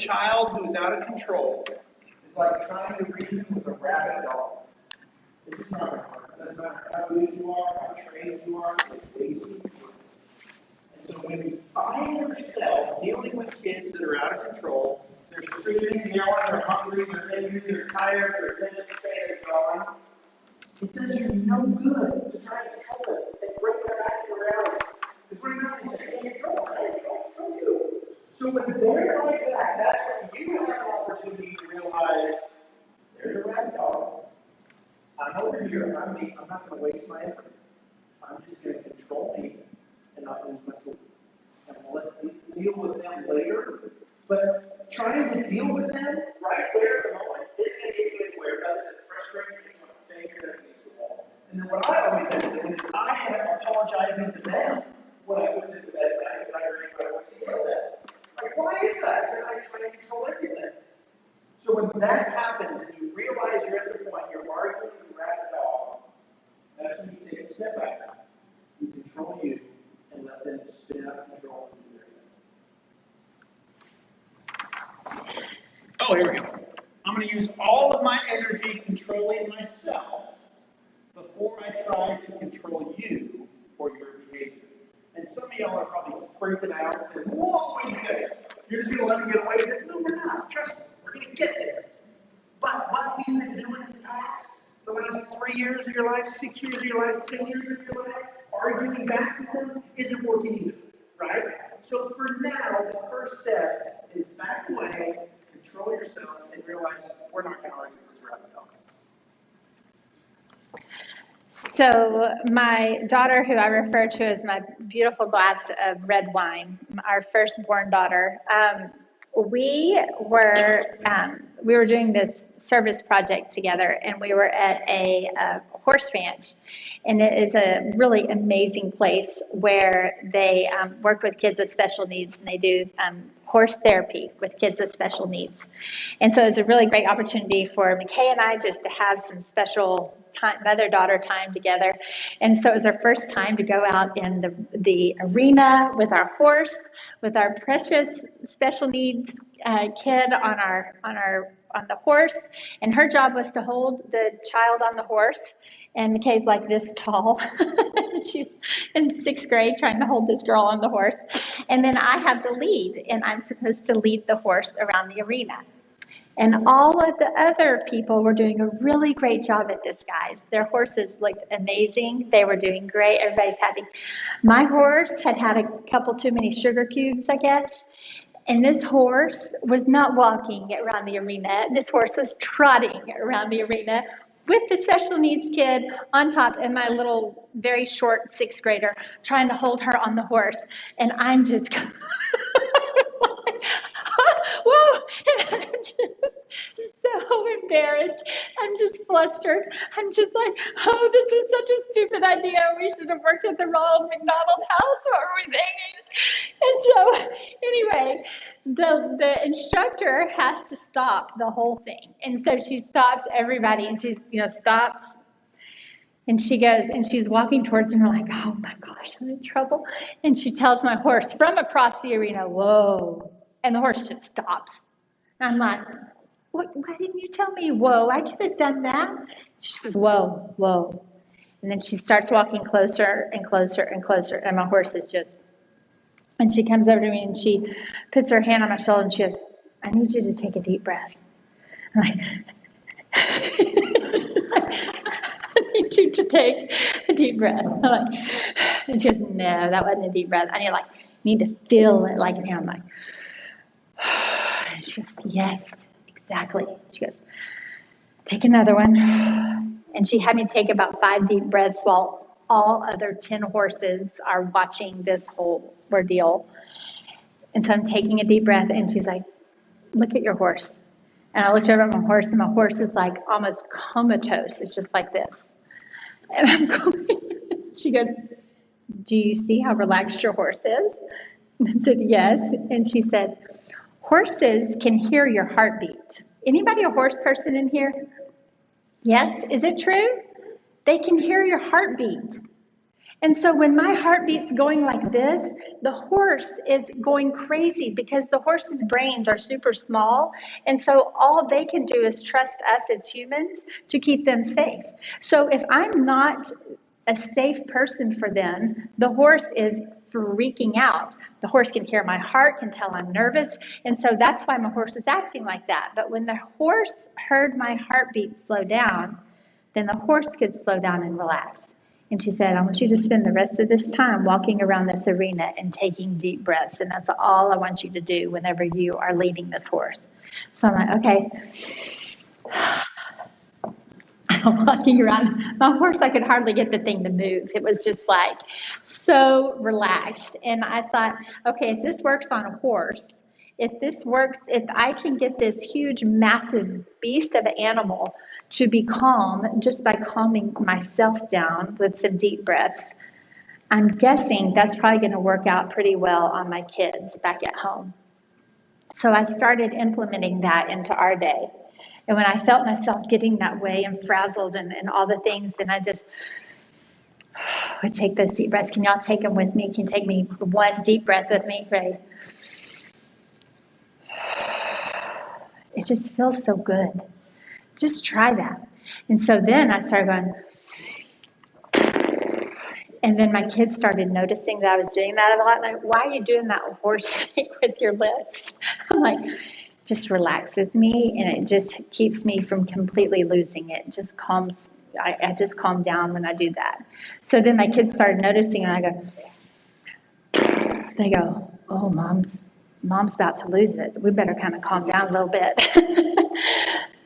child who is out of control is like trying to reason with a rabid dog. It's just not going to work. It doesn't matter how good you are, how trained you are, it's lazy. And so when you find yourself dealing with kids that are out of control, they're screaming, yelling, they're hungry, they're angry, they're tired, their attention span is gone, it does you no good to try and control them and bring them back to reality. Because what are you saying? Can't control them, right? Can't control you. So when they're like that, that's when you have an opportunity to realize there's a rag doll. I'm over here. I'm not going to waste my effort. I'm just going to control me and not lose my tool. And we'll deal with them later. But trying to deal with them right there at the moment isn't going to get you anywhere other than frustrating you with a finger against the wall. And then what I always end up doing is I end up apologizing to them when I put them to bed at night because I heard my voice yell at. Like, why is that? Because I try to control everything. So when that happens and you realize you're at the point you're arguing with a rabid dog, that's when you take a step back. You control you and let them spin out of control and do their thing. Oh, here we go. I'm going to use all of my energy controlling myself before I try to control you or your behavior. And some of y'all are probably freaking out and saying, whoa, wait a second. You're just going to let me get away with this? No, we're not. Trust me. We're going to get there. But what you've been doing in the past, the last 3 years of your life, 6 years of your life, 10 years of your life, arguing back with them isn't working either, right? So for now, the first step is back away, control yourself, and realize we're not going to argue with this rabid dog. So my daughter, who I refer to as my beautiful glass of red wine, our firstborn daughter, we were doing this service project together, and we were at a horse ranch, and it is a really amazing place where they work with kids with special needs, and they do horse therapy with kids with special needs. And so it was a really great opportunity for McKay and I just to have some special time, mother-daughter time together. And so it was our first time to go out in the arena with our horse, with our precious special needs kid on the horse. And her job was to hold the child on the horse. And McKay's like this tall. She's in 6th grade trying to hold this girl on the horse. And then I have the lead, and I'm supposed to lead the horse around the arena. And all of the other people were doing a really great job at this, guys. Their horses looked amazing. They were doing great. Everybody's happy. My horse had a couple too many sugar cubes, I guess. And this horse was not walking around the arena. This horse was trotting around the arena with the special needs kid on top and my little, very short 6th grader trying to hold her on the horse. And I'm just, whoa, and I'm just so embarrassed. I'm just flustered. I'm just like, oh, this is such a stupid idea. We should have worked at the Ronald McDonald House. What were we thinking? And so, anyway, the instructor has to stop the whole thing. And so she stops everybody, and she, stops. And she goes, and she's walking towards me, and we're like, oh my gosh, I'm in trouble. And she tells my horse from across the arena, whoa. And the horse just stops. And I'm like, why didn't you tell me, whoa, I could have done that. She goes, whoa, whoa. And then she starts walking closer and closer and closer. And my horse is just, and she comes over to me and she puts her hand on my shoulder and she goes, I need you to take a deep breath. I'm like, I need you to take a deep breath. I'm like, and she goes, no, that wasn't a deep breath. I need to feel it like an air. I'm like, and she goes, yes, exactly. She goes, take another one. And she had me take about 5 deep breaths while all other 10 horses are watching this whole ordeal. And so I'm taking a deep breath, and she's like, look at your horse. And I looked over at my horse, and my horse is like almost comatose. It's just like this. And I'm going, she goes, do you see how relaxed your horse is? And I said, yes. And she said, horses can hear your heartbeat. Anybody a horse person in here? Yes? Is it true? They can hear your heartbeat. And so when my heartbeat's going like this, the horse is going crazy because the horse's brains are super small. And so all they can do is trust us as humans to keep them safe. So if I'm not a safe person for them, the horse is freaking out. The horse can hear my heart, can tell I'm nervous. And so that's why my horse is acting like that. But when the horse heard my heartbeat slow down, then the horse could slow down and relax. And she said, I want you to spend the rest of this time walking around this arena and taking deep breaths. And that's all I want you to do whenever you are leading this horse. So I'm like, okay. I'm walking around. My horse, I could hardly get the thing to move. It was just like so relaxed. And I thought, okay, if this works on a horse, if this works, if I can get this huge, massive beast of an animal to be calm just by calming myself down with some deep breaths, I'm guessing that's probably going to work out pretty well on my kids back at home. So I started implementing that into our day. And when I felt myself getting that way and frazzled and all the things, then I just would take those deep breaths. Can y'all take them with me? Can you take me one deep breath with me? Ready? It just feels so good. Just try that. And so then I started going, and then my kids started noticing that I was doing that a lot. Like, why are you doing that horse thing with your lips? I'm like, just relaxes me, and it just keeps me from completely losing it. It just calms. I just calm down when I do that. So then my kids started noticing, and I go, they go, oh, mom's about to lose it. We better kind of calm down a little bit.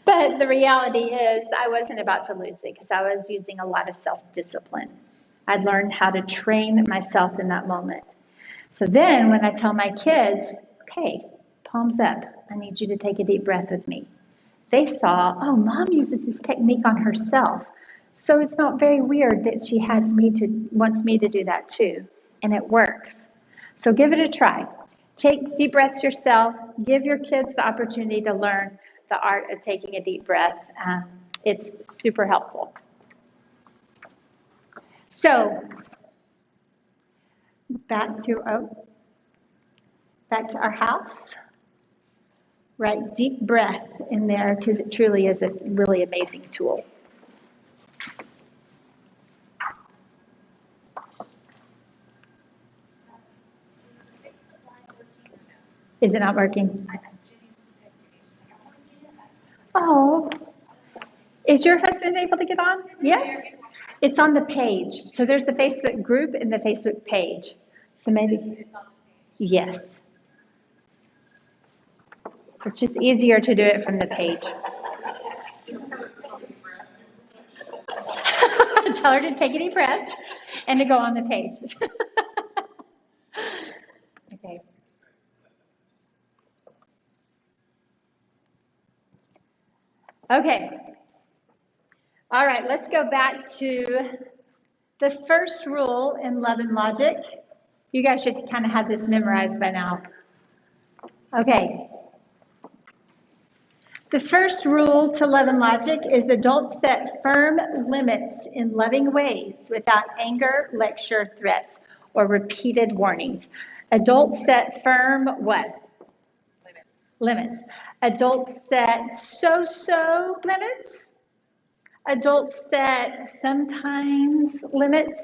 But the reality is I wasn't about to lose it because I was using a lot of self-discipline. I'd learned how to train myself in that moment. So then when I tell my kids, okay, palms up, I need you to take a deep breath with me. They saw, oh, mom uses this technique on herself. So it's not very weird that she wants me to do that too. And it works. So give it a try. Take deep breaths yourself. Give your kids the opportunity to learn the art of taking a deep breath. It's super helpful. So back to our house. Right, deep breath in there because it truly is a really amazing tool. Is it not working? Oh, is your husband able to get on? Yes? It's on the page. So there's the Facebook group and the Facebook page. So maybe, yes. It's just easier to do it from the page. Tell her to take a deep breath and to go on the page. Okay. Okay. All right, let's go back to the first rule in Love and Logic. You guys should kind of have this memorized by now. Okay. The first rule to Love and Logic is adults set firm limits in loving ways without anger, lecture, threats, or repeated warnings. Adults set firm what? Limits. Adults set so-so limits. Adults set sometimes limits.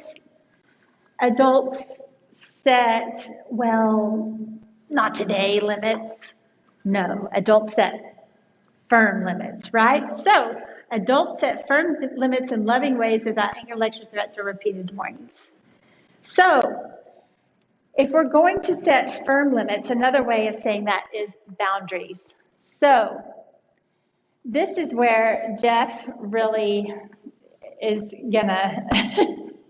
Adults set, well, not today limits. No, adults set firm limits, right? So adults set firm limits in loving ways without anger, lecture, threats, or repeated warnings. So if we're going to set firm limits, another way of saying that is boundaries. So this is where Jeff really is gonna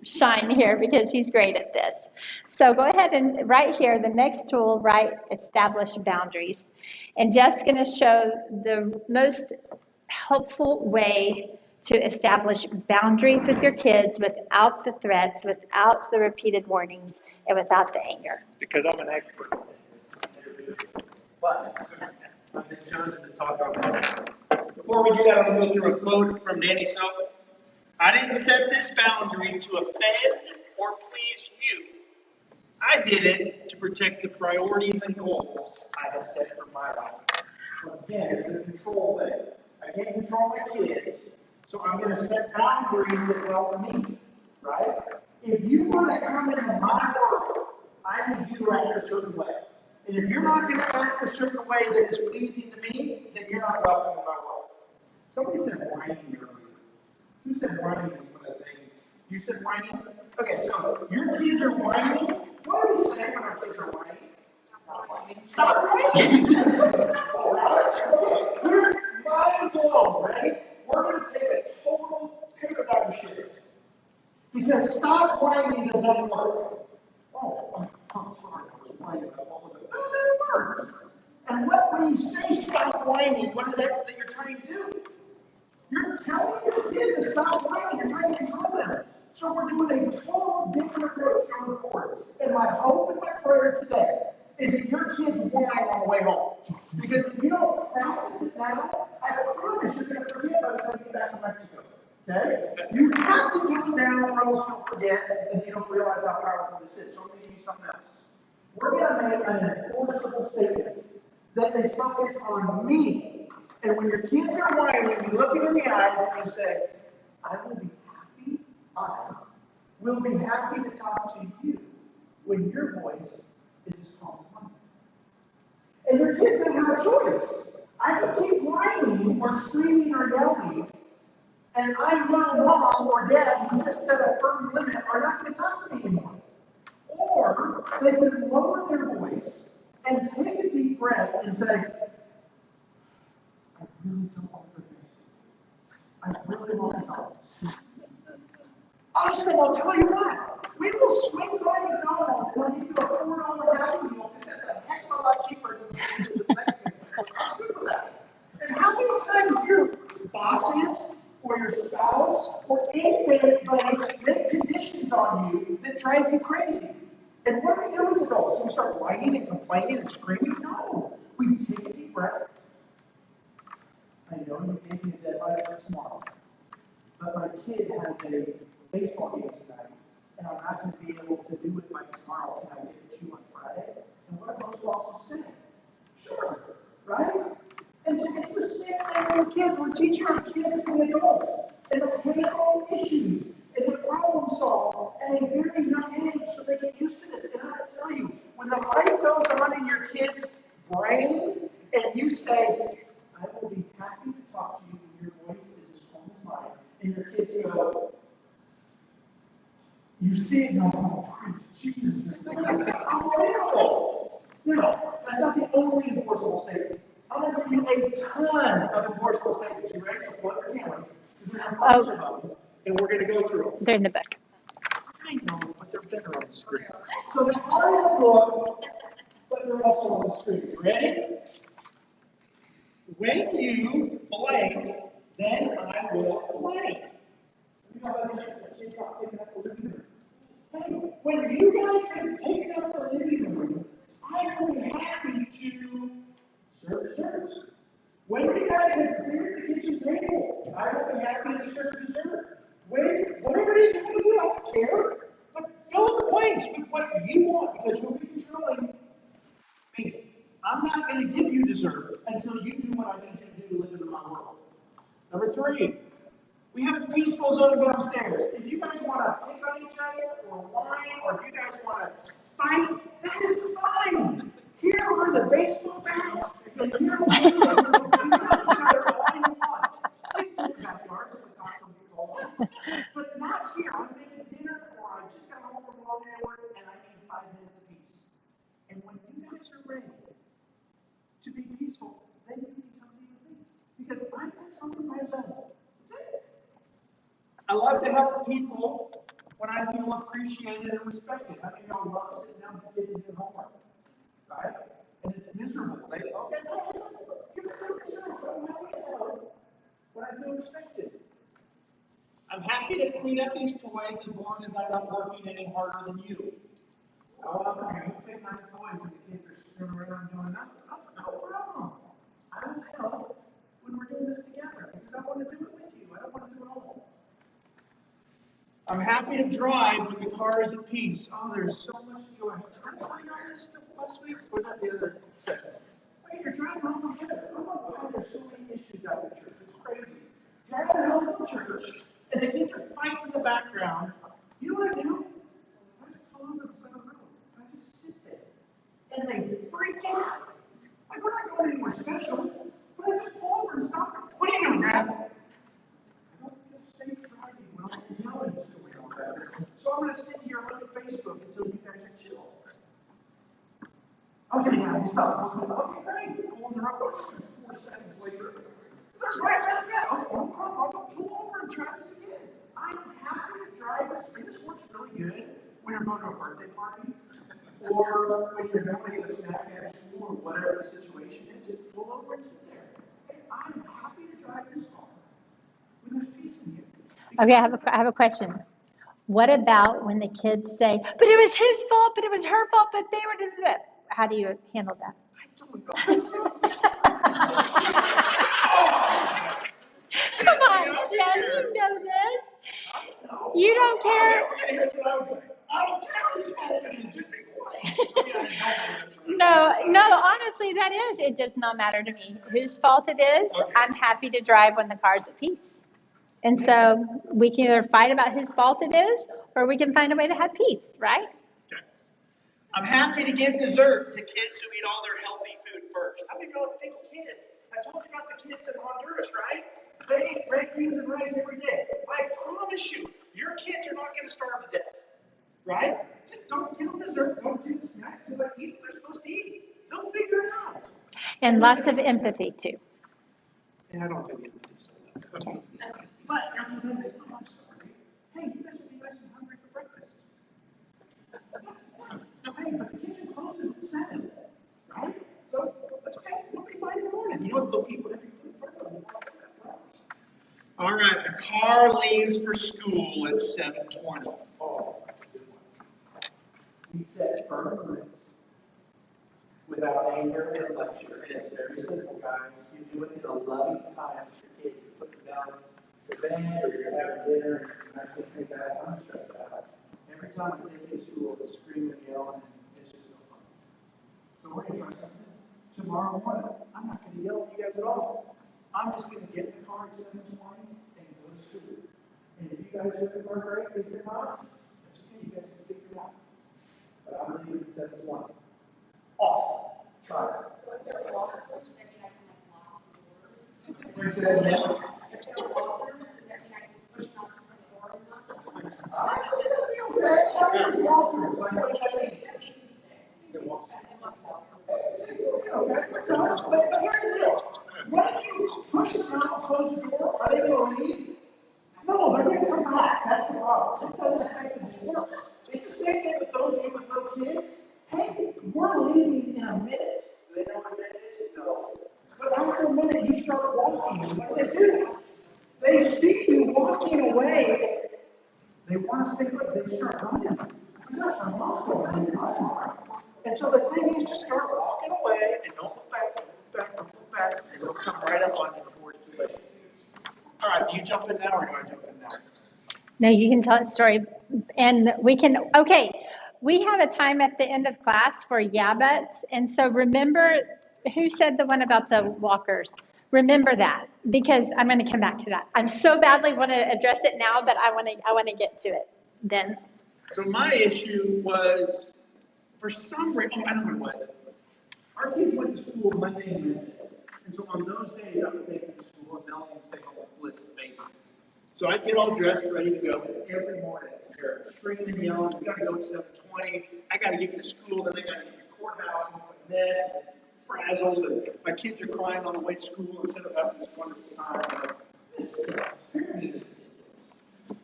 shine here because he's great at this. So go ahead and right here, the next tool, write establish boundaries. And Jeff's gonna show the most helpful way to establish boundaries with your kids without the threats, without the repeated warnings, and without the anger. Because I'm an expert. But I've been chosen to talk about it. Before we do that, I'm going to go through a quote from Danny Self. I didn't set this boundary to offend or please you. I did it to protect the priorities and goals I have set for my life. Once again, it's a control thing. I can't control my kids, so I'm going to set boundaries that help me, right? If you want to come into my world, I need you to act a certain way. And if you're not going to act a certain way that is pleasing to me, then you're not welcome in my world. Somebody said whining earlier. Who said whining is one of the things? You said whining? Okay, so your kids are whining. What do we say when our kids are whining? Stop whining! That's so simple, right? Okay, we're mind blown, right? We're going to take a total paradigm shift. Because stop whining does not work. Oh, I'm sorry, I was whining about all of it. No, that works. And when you say stop whining, what is that you're trying to do? You're telling your kid to stop whining. You're trying to control them. So we're doing a total different approach going forward. And my hope and my prayer today is that your kids whine on the way home. Because if you don't practice it now, I promise you're going to forget by the time you get back from Mexico. Okay? You have to do it now or else you'll forget and you don't realize how powerful this is. So I'm going to give you something else. We're going to make an enforceable statement that is focused on me. And when your kids are whining, you look them in the eyes and you say, I will be happy to talk to you when your voice is as calm as mine. And your kids don't have a choice. I can keep whining or screaming or yelling, and I know mom or dad who just set a firm limit are not going to talk to me anymore. Or they can lower their voice and take a deep breath and say, I really don't want to this. I really want to know. Awesome, I'll tell you what. We will swing by McDonald's and I'll give you a $4 value meal because that's a heck of a lot cheaper than the Mexican. I'm good with that. And how many times your bosses or your spouse or anybody make conditions on you that drive you crazy? And what do we do as adults? Do we start whining and complaining and screaming? No. We take a deep breath. I know you gave me a deadline for tomorrow, but my kid has a baseball game tonight, and I'm not going to be able to do it by tomorrow. Can I get it to you on Friday? And what do most bosses say? Sure, right? And so it's the same thing with kids. We're teaching our kids to be adults, and to handle issues, and to problem solve at a very young age so they get used to this. And I tell you, when the light goes on in your kid's brain, and you say, I will be happy to talk to you when your voice is as calm as mine, and your kids go, you see it now, oh, praise Jesus. It's unbelievable. Now, that's not the only enforceable statement. I'm going to give you a ton of enforceable statements. You ready? So pull up your cameras, because there's a bunch of them, and we're going to go through them. They're in the book. I know, but they're better on the screen. So they are in the book, but they're also on the screen. You ready? When you blank, then I will blank. Hey, when you guys have picked up the living room, I will be happy to serve desserts. When you guys have cleared the kitchen table, I will be happy to serve dessert. Whatever it is you want to do, I don't care. But fill the blanks with what you want, because you'll be controlling me. I'm not going to give you dessert until you do what I need you to do to live in my world. Number 3, we have a peaceful zone downstairs. If you guys want to pick on each other or whine, or if you guys want to fight, that is fine. Here are the baseball bats, and here are the each other all you want. Please do it backyard, so the cops don't get called. But not here. I'm making dinner, or I just got home from a long day at work, and I need 5 minutes of peace. And when you guys are ready to be peaceful, then you can come be with me. Because I'm controlling my zone. That's it. I love to help people when I feel appreciated and respected. I mean, I love sitting down with kids and doing homework, right? And it's miserable. They okay, give it to yourself. I'm happy to help when I feel respected. I'm happy to clean up these toys as long as I'm not working any harder than you. How often are you picking up toys and the kids are screwing around doing nothing? No problem. I will help when we're doing this together because I want to do it with you. I don't want to do it alone. I'm happy to drive when the car is at peace. Oh, there's so much joy. Did I tell you all this last week? Or was that the other session? Wait, you're driving home together. Oh my God, there's so many issues out in church. It's crazy. Driving home from church, and they get to fight in the background. You know what I do? I just pull over to the side of the road. I just sit there. And they freak out. Like, we're not going anywhere special. But I just pull over and stop them. What are you doing, Dad? I don't feel safe driving when I'm yelling what's going on back there. So I'm going to sit here and look at Facebook until you guys are chill. Okay, yeah, you stop. Okay, great. Pull in the road. 4 seconds later. That's right, that's it. Oh, no problem. I'll go pull over and try this again. I'm happy to drive this. And this works really good when you're going to a birthday party or when you're going to get a snack at school or whatever the situation is. Just pull over and sit there. Hey, I'm happy to drive this car when there's peace in you. Okay, I have a question. What about when the kids say, but it was his fault, but it was her fault, but they were doing it? How do you handle that? I don't know. Come on, Jen, you know this. You don't care. Okay, here's what I would say. I don't care who's fault it is, just be quiet. No, honestly, that is. It does not matter to me whose fault it is. Okay. I'm happy to drive when the car's at peace. And so we can either fight about whose fault it is, or we can find a way to have peace, right? Okay. I'm happy to give dessert to kids who eat all their healthy food first. How many know pickle kids? I told you about the kids in Honduras, right? They eat red beans and rice every day. I promise you, your kids are not going to starve to death, right? Just don't give them dessert, don't give them snacks, and let them eat what they're supposed to eat. They'll figure it out. And lots of empathy, too. And I don't think it is so much. But after then they come, I'm sorry. Hey, you guys will be nice and hungry for breakfast. Hey, but the kitchen closes at 7, right? So that's okay. We'll be fine in the morning. You know what? They'll eat whatever you put in front of them. All right, the car leaves for school at 7:20. Oh, he set firm limits without anger or lecture. And it's very simple, guys. You do it in a loving time with your kids. You put them down to bed or you're having dinner and I say, hey guys, I'm stressed out. Every time I take you to school, they scream and yell and it's just no fun. So we're going to try something. Tomorrow morning, I'm not going to yell at you guys at all. I'm just going to get in the car at 7:20 and go to school. And if you guys are in the car great, if you're not, that's okay. You guys can figure it out. But I'm leaving at 7:20. Awesome. Try it. So if there are lockers, does that mean I can lock the doors? Where's that now? If there are lockers, does that mean I can push them out the door and lock them? What if you push them out, close the door? Are they going to leave? No, they're going to come back. That's the problem. It doesn't affect the door. It's the same thing with those of you with little kids. Hey, we're leaving in a minute. Do they know what a minute is? No. But after a minute, you start walking. What do? They see you walking away. They want to stay put. They start running. And so the thing is, just start walking away and don't look back, don't look back, don't look back, and they'll come right up on you before it's too late. All right, do you jump in now or do I jump in now? No, you can tell a story. And we can, okay, we have a time at the end of class for yeah buts. And so remember, who said the one about the walkers? Remember that, because I'm going to come back to that. I so badly want to address it now, but I want to get to it then. So my issue was, for some reason, I don't know what it was. Our kids went to school Monday and Wednesday. And so on those days, I would take them to school and Melanie would stay home with Bliss and baby. So I'd get all dressed, ready to go. Every morning, they're screaming and yelling, we got to go at 7:20. I got to get to school, then I got to get to the courthouse, and it's like this, and it's frazzled, and my kids are crying on the way to school instead of having this wonderful time. I'm like, this sucks.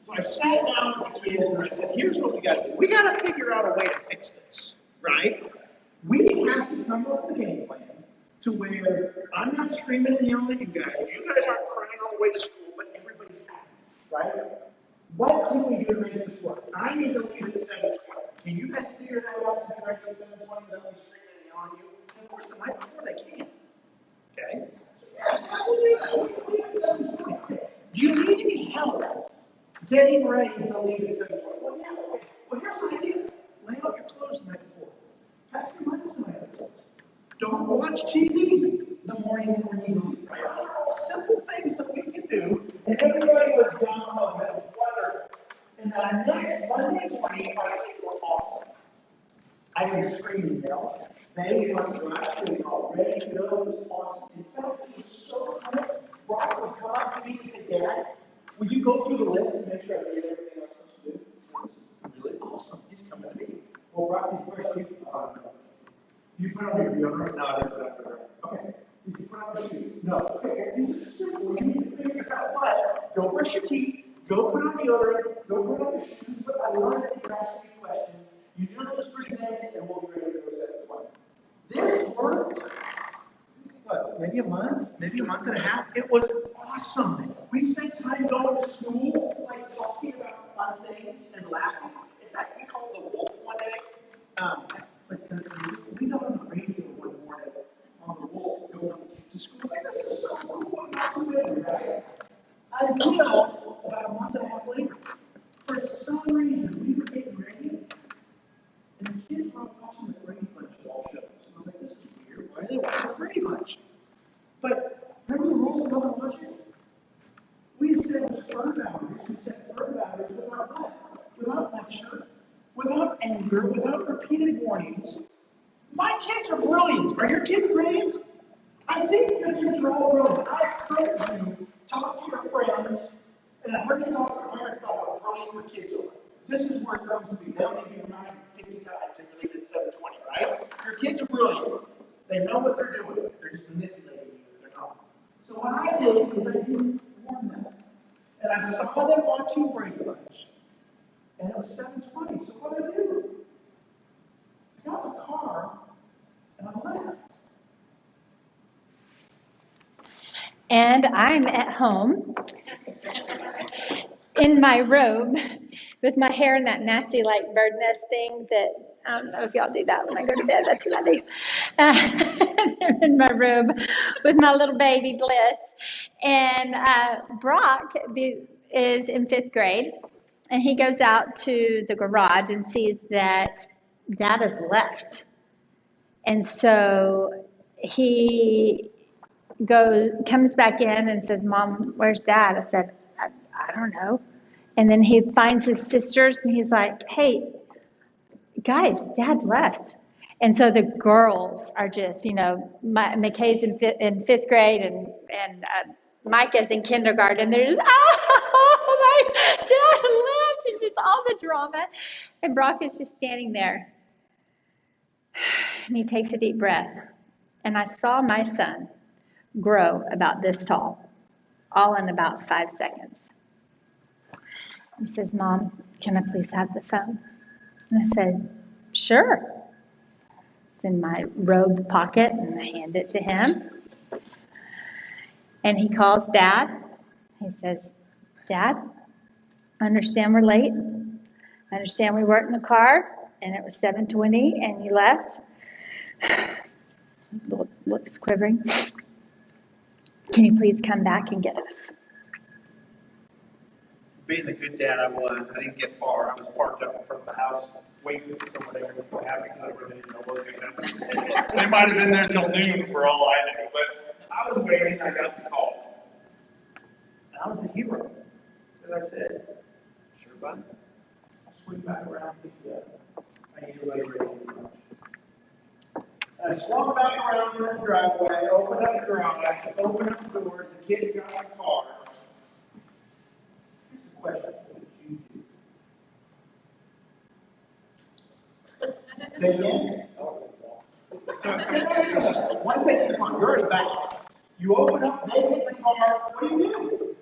So I sat down with the kids and I said, here's what we got to do. We got to figure out a way to fix this, right? We have to come up with a game plan to where I'm not screaming and yelling at you guys. You guys aren't crying on the way to school, but everybody's happy, right? What can we do to make this work? I need to leave at 7:20. Can you guys figure that out to be ready at 7:20 without me screaming and yelling at you? And of course, the night before they can. Okay? Yeah, how do we do that? We can leave at 7:20. Do you need any help Getting ready to leave at 7:20. Well, yeah, okay. Well, here's what I do. Lay out your clothes the night before. Pack your lunch the night before. Don't watch TV the morning when you leave. Right? Those are all simple things that we can do. And everybody was gone home. That's wonderful. And that next Monday morning, our kids were awesome. I didn't scream and yell. They were actually all ready to go. It was awesome. In fact, it was so good. Brock would come up to me and say, Dad, will you go through the list and make sure I did everything I was supposed to do? This is really awesome. He's coming to me. Well, Brock, first you put on your deodorant? No, I didn't put on deodorant. Okay. Did you put on your shoes? No. Okay. This is simple. You need to figure this out. But go brush your teeth. Go put on deodorant. Go put on your shoes. But I wanted to ask you questions. You do those 3 things, and we'll be ready to go 7:20. This worked. What, maybe a month and a half. It was awesome. We spent time going to school, like talking about fun things and laughing. In fact, we called the wolf one day. We got on the radio one morning on the wolf going to school. Like, this is so cool. I'm not familiar, right? Until about a month and a half later, for some reason, we were getting ready, and the kids were watching the Brady Bunch wall shows. And I was like, this is weird. Why are they watching the Brady Bunch? But remember the rules of not watching? We established firm boundaries. We set firm boundaries without what? Without lecture, without anger, without repeated warnings. My kids are brilliant. Are your kids brilliant? I think your kids are all brilliant. I heard you talk to your friends, and I heard you talk to your parents about how brilliant your kids are. This is where it comes to be. They don't need to be reminded 50 times that you leave at 7:20, right? Your kids are brilliant. They know what they're doing. They're just manipulating you. They're not. So what I did is I didn't warn them. And I saw them watching Brady Bunch. And it was 7:20. So what did I do? I got in the car and I left. And I'm at home in my robe with my hair in that nasty like bird nest thing that I don't know if y'all do that when I go to bed. That's what I do. I'm in my robe with my little baby Bliss. And Brock is in 5th grade. And he goes out to the garage and sees that Dad has left. And so he comes back in and says, Mom, where's Dad? I said, I don't know. And then he finds his sisters and he's like, hey, guys, Dad left. And so the girls are just, McKay's in 5th grade and Micah's in kindergarten. They're just, oh, my Dad left. It's just all the drama. And Brock is just standing there. And he takes a deep breath. And I saw my son grow about this tall, all in about 5 seconds. He says, Mom, can I please have the phone? And I said, sure. It's in my robe pocket, and I hand it to him. And he calls Dad. He says, Dad, I understand we're late. I understand we weren't in the car, and it was 7:20, and you left. Lips quivering. Can you please come back and get us? Being the good dad I was, I didn't get far. I was parked up in front of the house, waiting for whatever was going to happen because I really didn't know what was going to happen. They might have been there until noon for all I knew, but I was waiting. I got the call. And I was the hero. And I said, sure, bud. I'll swing back around and pick you up. I need everybody ready to lunch. I swung back around in the driveway, opened up the garage, opened up the doors, the kids got in the car. Here's the question. What did you do? Say again? Once they get in the car, you're already back. You open up, they get in the car, what do?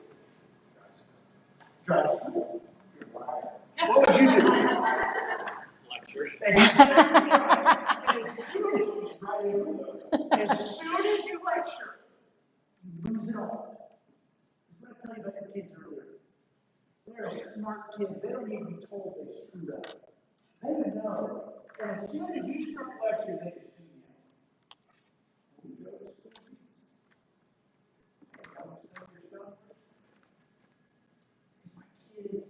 Drive to school. You're a liar. What would you do? Lecture. As soon as you lecture, you lose it all. What I tell you about your kids earlier. They're smart kids. They don't need to be told they screwed up. They know. And as soon as you start lecturing, they just tune you out. My kids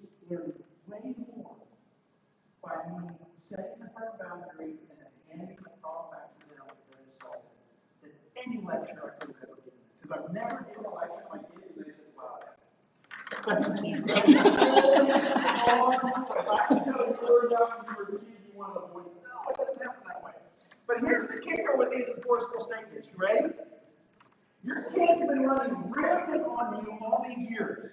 Back to the word down for the kids you want to avoid. No, it doesn't happen that way. But here's the kicker with these enforceable statements. You ready? Your kid's been running brilliant on you all these years.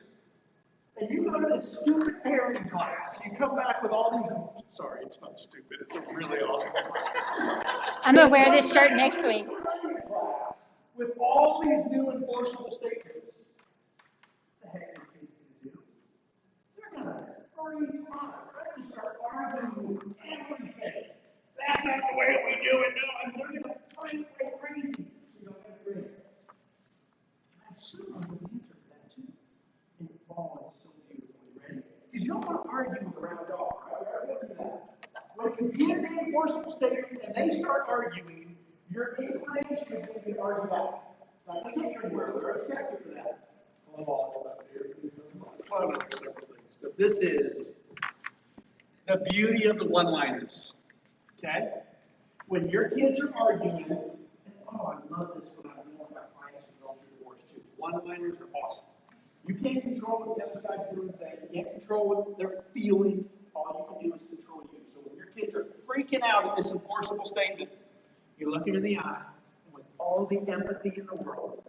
And you go to this stupid parenting class, and you come back with all these. Sorry, it's not stupid. It's a really awesome class. I'm going to wear this shirt next week. With all these new enforceable statements. What the heck are your kids going to do? They're going to freak out. They're going to start arguing with everything. That's not the way we do it. No, and they're going to freak like crazy. So you don't get rid of it. I assume I'm going to answer for that too. And fall is so beautifully ready. Because you don't want to argue with a round dog, right? When you give the enforceable statement and they start arguing, your inclination is going to be argue back. It's not going to get you anywhere. We're already checked for that. Well, another several things. But this is the beauty of the one-liners. Okay? When your kids are arguing, and I love this when I'm dealing with my clients who go through divorce too. One-liners are awesome. You can't control what the other side's doing and saying. You can't control what they're feeling. All you can do is control you. So when your kids are freaking out at this enforceable statement, you look them in the eye, and with all the empathy in the world,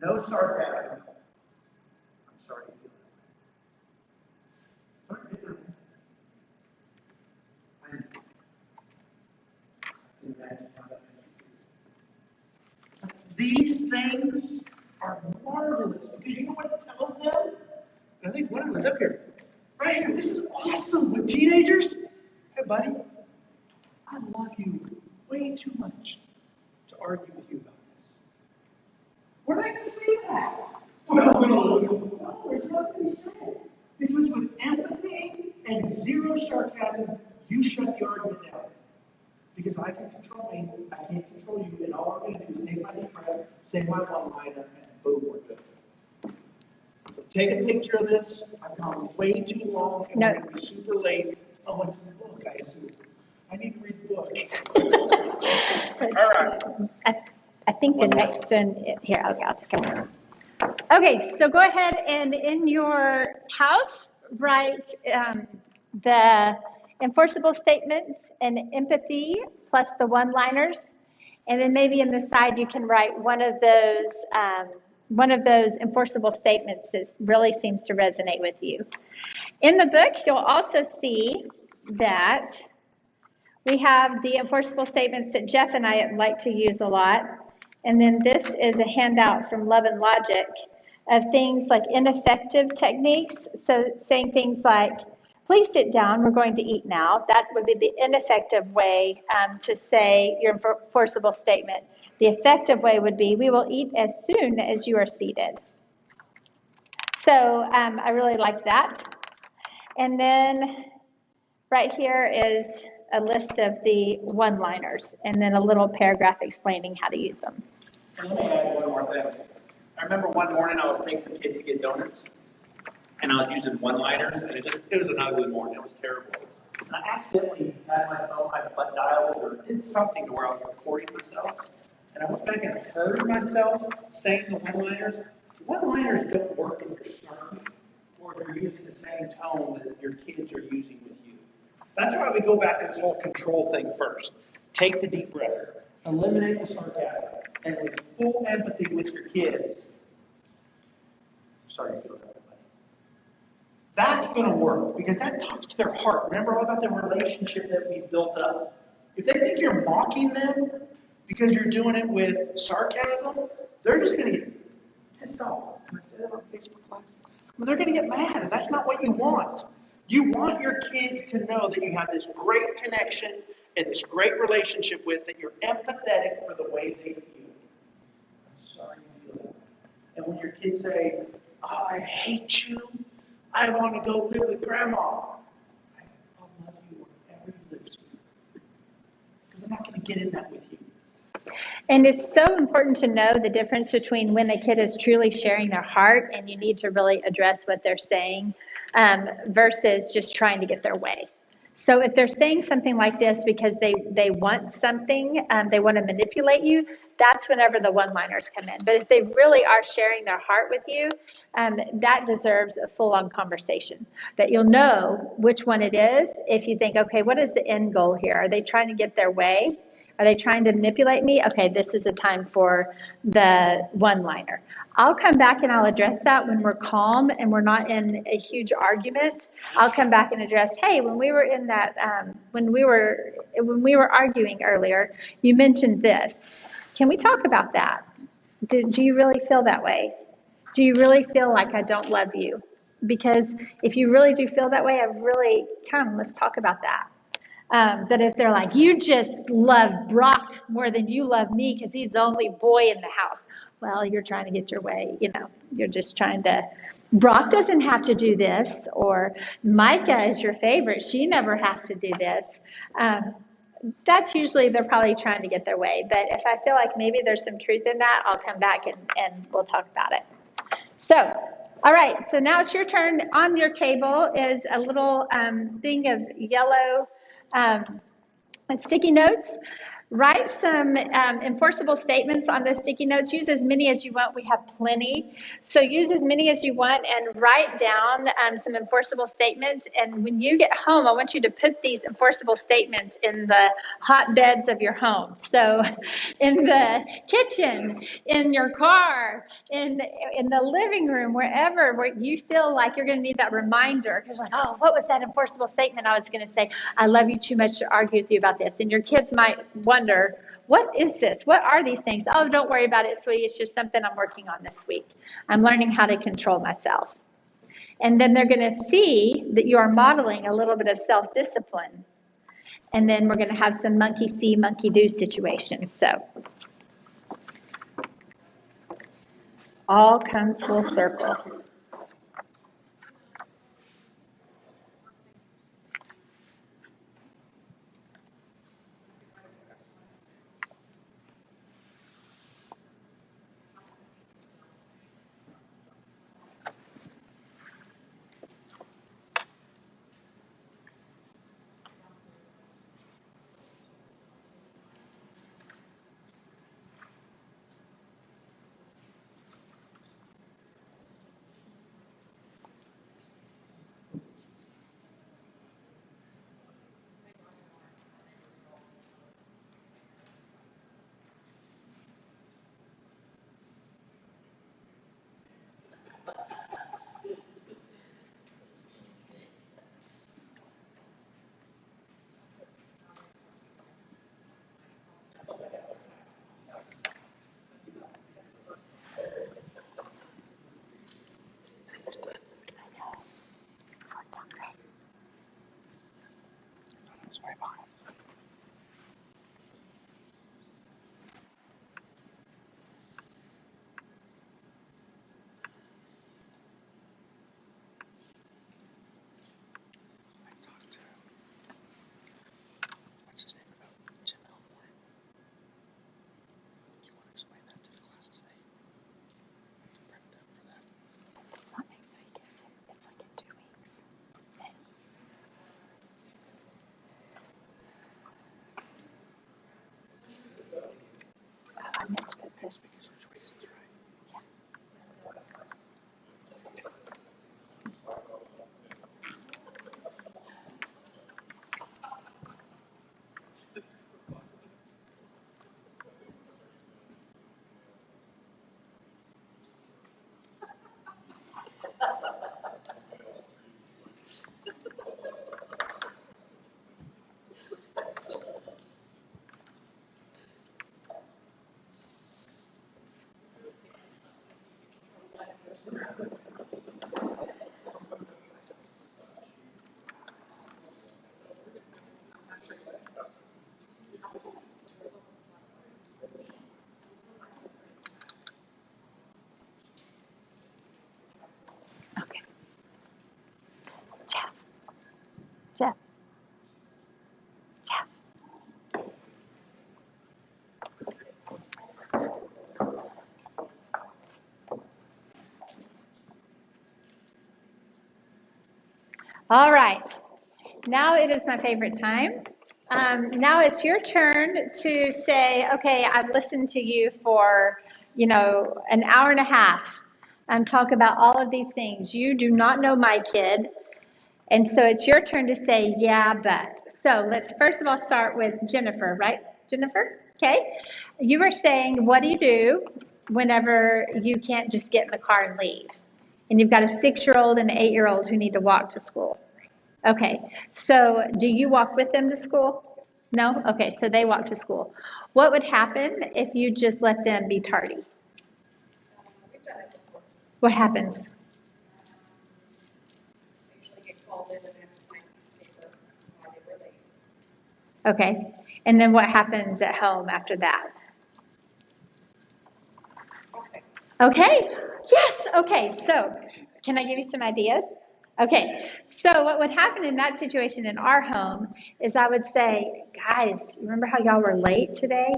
no sarcasm. I'm sorry to feel that way. Don't get that. I can imagine how that makes you feel. These things are marvelous because you know what it tells them? I think one of them is up here. Right here. This is awesome with teenagers. Hey, buddy, I love you way too much to argue with you about this. We're not going to say that. No, there's nothing to be said. Because with empathy and zero sarcasm, you shut the argument down. Because I can control me, I can't control you, and all I'm going to do is take my deep breath, say my one-liner, and boom, we're good. So take a picture of this. I've gone way too long, and we're going to be super late. Oh, it's in the book, I assume. I need to read the book. All right. I think the next one, here, okay, I'll take it. Okay, so go ahead and in your house, write the enforceable statements and empathy plus the one-liners. And then maybe in the side you can write one of those enforceable statements that really seems to resonate with you. In the book, you'll also see that we have the enforceable statements that Jeff and I like to use a lot. And then this is a handout from Love and Logic of things like ineffective techniques. So saying things like, please sit down, we're going to eat now. That would be the ineffective way to say your enforceable statement. The effective way would be, we will eat as soon as you are seated. So I really like that. And then right here is a list of the one-liners and then a little paragraph explaining how to use them. And let me add one more thing. I remember one morning I was taking the kids to get donuts, and I was using one-liners, and it was an ugly morning. It was terrible. And I accidentally had my phone, my butt dialed, or did something to where I was recording myself. And I went back and heard myself saying the one-liners. One-liners don't work if you're snarky or if you're using the same tone that your kids are using with you. That's why we go back to this whole control thing first. Take the deep breath. Eliminate the sarcasm. And with full empathy with your kids. Sorry to feel that way. That's going to work because that talks to their heart. Remember all about the relationship that we built up. If they think you're mocking them because you're doing it with sarcasm, they're just going to get pissed off. Can I say that on Facebook Live? Well, they're going to get mad, and that's not what you want. You want your kids to know that you have this great connection and this great relationship with, that you're empathetic for the way they feel. I'm sorry you feel that. And when your kids say, oh, I hate you, I want to go live with Grandma, I'll love you wherever you live, sweetheart. Because I'm not going to get in that with you. And it's so important to know the difference between when a kid is truly sharing their heart and you need to really address what they're saying versus just trying to get their way. So if they're saying something like this because they want something, they want to manipulate you, that's whenever the one-liners come in. But if they really are sharing their heart with you, that deserves a full-on conversation. That you'll know which one it is if you think, okay, what is the end goal here? Are they trying to get their way? Are they trying to manipulate me? Okay, this is a time for the one-liner. I'll come back and I'll address that when we're calm and we're not in a huge argument. I'll come back and address, hey, when we were in that, when we were arguing earlier, you mentioned this. Can we talk about that? Do you really feel that way? Do you really feel like I don't love you? Because if you really do feel that way, I really, come, let's talk about that. But if they're like, you just love Brock more than you love me because he's the only boy in the house. Well, you're trying to get your way, you're just trying to, Brock doesn't have to do this, or Micah is your favorite. She never has to do this. That's usually they're probably trying to get their way. But if I feel like maybe there's some truth in that, I'll come back and we'll talk about it. So, all right, so now it's your turn. On your table is a little thing of yellow sticky notes. Write some enforceable statements on the sticky notes. Use as many as you want. We have plenty. So use as many as you want and write down some enforceable statements. And when you get home, I want you to put these enforceable statements in the hotbeds of your home. So in the kitchen, in your car, in the living room, wherever where you feel like you're going to need that reminder. Because like, oh, what was that enforceable statement I was going to say? I love you too much to argue with you about this. And your kids might wonder, what is this? What are these things? Oh, don't worry about it, sweetie. It's just something I'm working on this week. I'm learning how to control myself. And then they're going to see that you are modeling a little bit of self-discipline. And then we're going to have some monkey see, monkey do situations. So all comes full circle. Okay. Jeff. Jeff. Jeff. All right. now it is my favorite time. Now it's your turn to say, okay, I've listened to you for, an hour and a half. Talk about all of these things. You do not know my kid. And so it's your turn to say, yeah, but. So let's first of all start with Jennifer, right? Jennifer? Okay. You were saying, what do you do whenever you can't just get in the car and leave? And you've got a 6-year-old and an 8-year-old who need to walk to school. Okay. So do you walk with them to school? No? Okay. So they walk to school. What would happen if you just let them be tardy? We've done it before. What happens? I usually get called in and have to sign a piece of paper why they were late. Okay. And then what happens at home after that? Okay. Yes. Okay. So can I give you some ideas? Okay. So what would happen in that situation in our home is I would say, guys, remember how y'all were late today?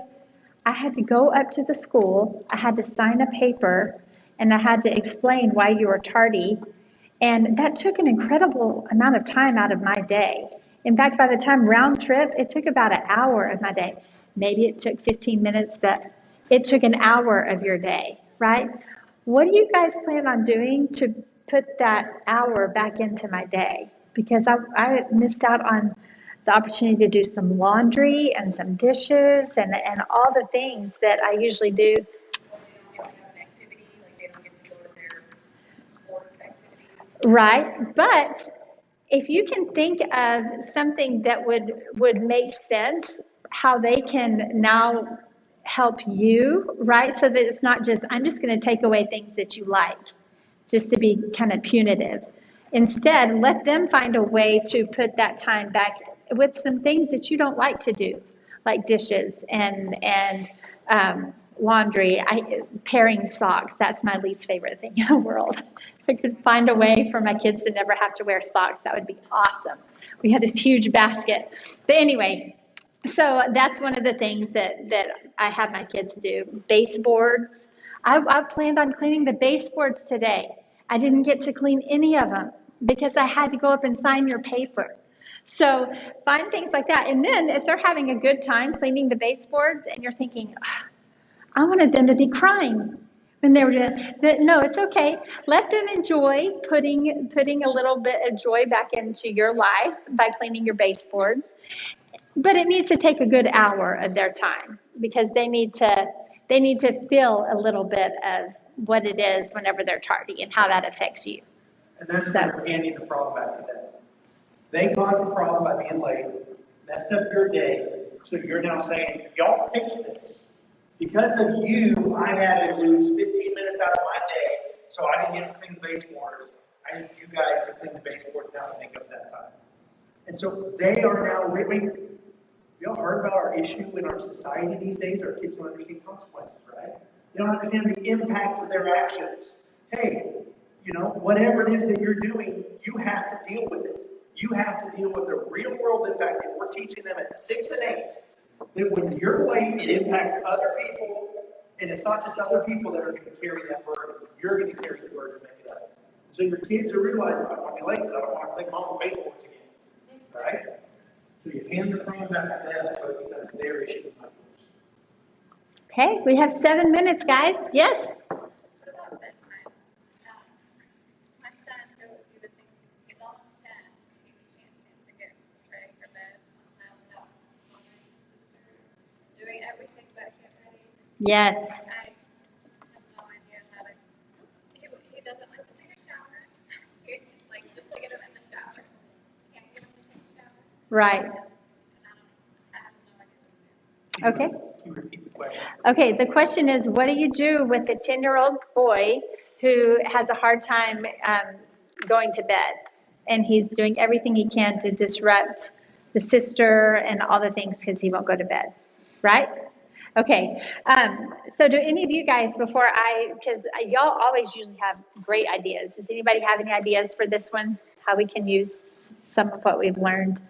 I had to go up to the school. I had to sign a paper and I had to explain why you were tardy. And that took an incredible amount of time out of my day. In fact, by the time round trip, it took about an hour of my day. Maybe it took 15 minutes, but it took an hour of your day, right? What do you guys plan on doing to put that hour back into my day? Because I missed out on the opportunity to do some laundry and some dishes and all the things that I usually do. Or they don't get to have an activity, like they don't get to go to their sport activity. Right, but if you can think of something that would make sense, how they can now help you, right? So that it's not just, I'm just going to take away things that you like, just to be kind of punitive. Instead, let them find a way to put that time back with some things that you don't like to do, like dishes and laundry. Pairing socks, that's my least favorite thing in the world. If I could find a way for my kids to never have to wear socks, that would be awesome. We had this huge basket. But anyway, so that's one of the things that I have my kids do. Baseboards. I planned on cleaning the baseboards today. I didn't get to clean any of them because I had to go up and sign your paper. So find things like that. And then if they're having a good time cleaning the baseboards and you're thinking, I wanted them to be crying when they were doing that. No, it's okay. Let them enjoy putting a little bit of joy back into your life by cleaning your baseboards. But it needs to take a good hour of their time because they need to feel a little bit of what it is whenever they're tardy and how that affects you. And that's where we're handing the problem back to them. They caused the problem by being late, messed up your day, so you're now saying, y'all fix this. Because of you, I had to lose 15 minutes out of my day, so I didn't get to clean the baseboards. I need you guys to clean the baseboards now and make up that time. And so they are now living. Y'all heard about our issue in our society these days? Our kids don't understand consequences, right? They don't understand the impact of their actions. Hey, whatever it is that you're doing, you have to deal with it. You have to deal with the real world impact. And we're teaching them at 6 and 8 that when you're late, it impacts other people. And it's not just other people that are going to carry that burden. You're going to carry the burden to make it up. So your kids are realizing, I want to be late because I don't want to play mom baseball again. Right? So you hand the problem back to them so it becomes their issue, not yours. Okay, we have 7 minutes, guys. Yes? What about bedtime? My son, who you would think is almost 10, he can't seem to get ready for bed without bothering his sister, doing everything but get ready. Yes. I have no idea how to. He doesn't like to take a shower. He's like just to get him in the shower. Can't get him to take a shower. Right. And I have no idea what to do. Okay. Can you repeat the question? Okay, the question is, what do you do with the 10-year-old boy who has a hard time going to bed? And he's doing everything he can to disrupt the sister and all the things because he won't go to bed, right? Okay, so do any of you guys, because y'all always usually have great ideas. Does anybody have any ideas for this one? How we can use some of what we've learned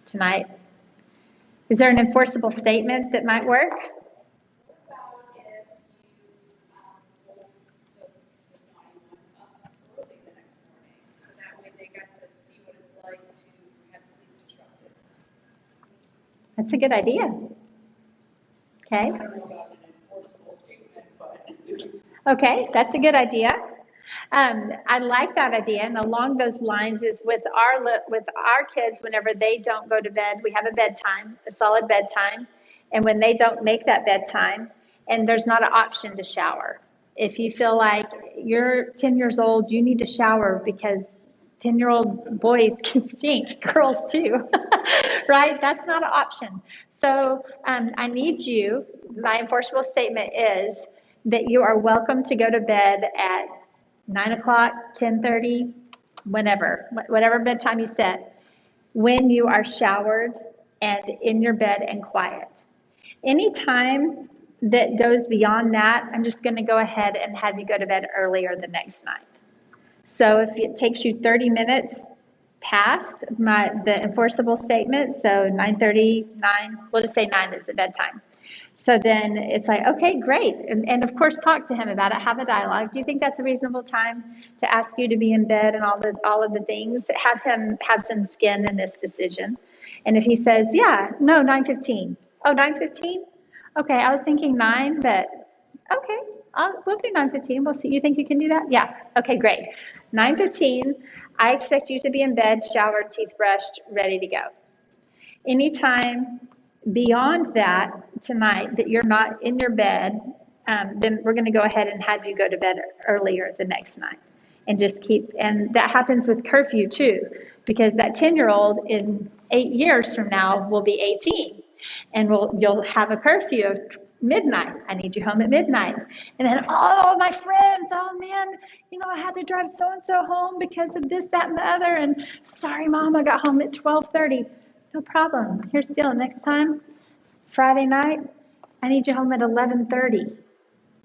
tonight? Is there an enforceable statement that might work? About if you woke the naughty one up early the next morning, so that way they got to see what it's like to have sleep That's a good idea. Okay. I don't know about an enforceable statement, but. Okay, that's a good idea. I like that idea, and along those lines is with our kids. Whenever they don't go to bed, we have a bedtime, a solid bedtime, and when they don't make that bedtime, and there's not an option to shower. If you feel like you're 10 years old, you need to shower because 10-year-old boys can stink, girls too, right? That's not an option. So I need you, my enforceable statement is that you are welcome to go to bed at 9 o'clock, 10:30, whatever bedtime you set, when you are showered and in your bed and quiet. Any time that goes beyond that, I'm just going to go ahead and have you go to bed earlier the next night. So if it takes you 30 minutes past the enforceable statement, so 9:30, 9, we'll just say 9 is the bedtime. So then it's like, okay, great. And of course, talk to him about it, have a dialogue. Do you think that's a reasonable time to ask you to be in bed and all of the things? Have him have some skin in this decision. And if he says, yeah, no, 9:15. Oh, 9:15? Okay, I was thinking 9, but okay, we'll do 9:15. We'll see. You think you can do that? Yeah. Okay, great. 9:15, I expect you to be in bed, showered, teeth brushed, ready to go. Anytime beyond that tonight that you're not in your bed, then we're going to go ahead and have you go to bed earlier the next night. And just and that happens with curfew too, because that 10-year-old in 8 years from now will be 18. And you'll have a curfew of midnight. I need you home at midnight. And then, oh, my friends, oh man, I had to drive so-and-so home because of this, that, and the other. And sorry, Mom, I got home at 12:30. No problem. Here's the deal. Next time, Friday night, I need you home at 11:30.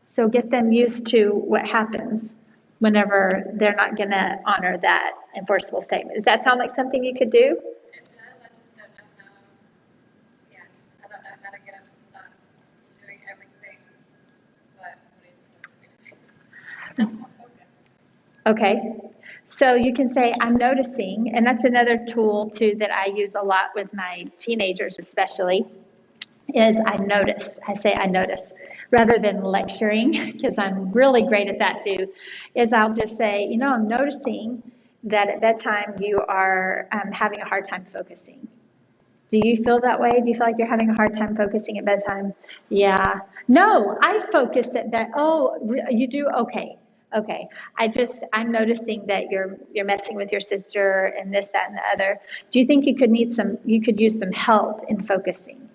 So get them used to what happens whenever they're not going to honor that enforceable statement. Does that sound like something you could do? It does. I just don't know how. Yeah, I don't know how to get him to stop doing everything but what he's supposed to be doing. Okay. So you can say, I'm noticing, and that's another tool too that I use a lot with my teenagers especially, is I notice. I say I notice. Rather than lecturing, because I'm really great at that too, is I'll just say, I'm noticing that at bedtime you are having a hard time focusing. Do you feel that way? Do you feel like you're having a hard time focusing at bedtime? Yeah. No, I focus at that. Oh, you do? Okay. Okay. I'm noticing that you're messing with your sister and this, that, and the other. Do you think you could use some help in focusing?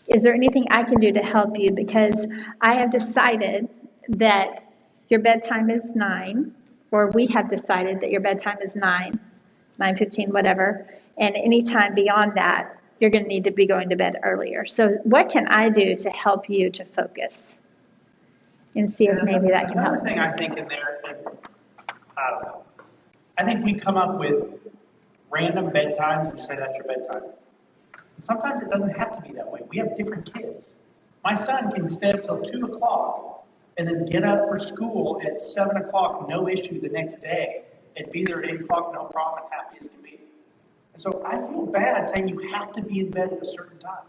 Is there anything I can do to help you? Because I have decided that your bedtime is 9, or we have decided that your bedtime is 9:15, whatever. And any time beyond that, you're going to need to be going to bed earlier. So what can I do to help you to focus? And see if maybe that can help. Another thing I think in there, I don't know. I think we come up with random bedtimes and say that's your bedtime. And sometimes it doesn't have to be that way. We have different kids. My son can stay up till 2 o'clock and then get up for school at 7 o'clock, no issue the next day, and be there at 8 o'clock, no problem, and happy as can be. And so I feel bad saying you have to be in bed at a certain time.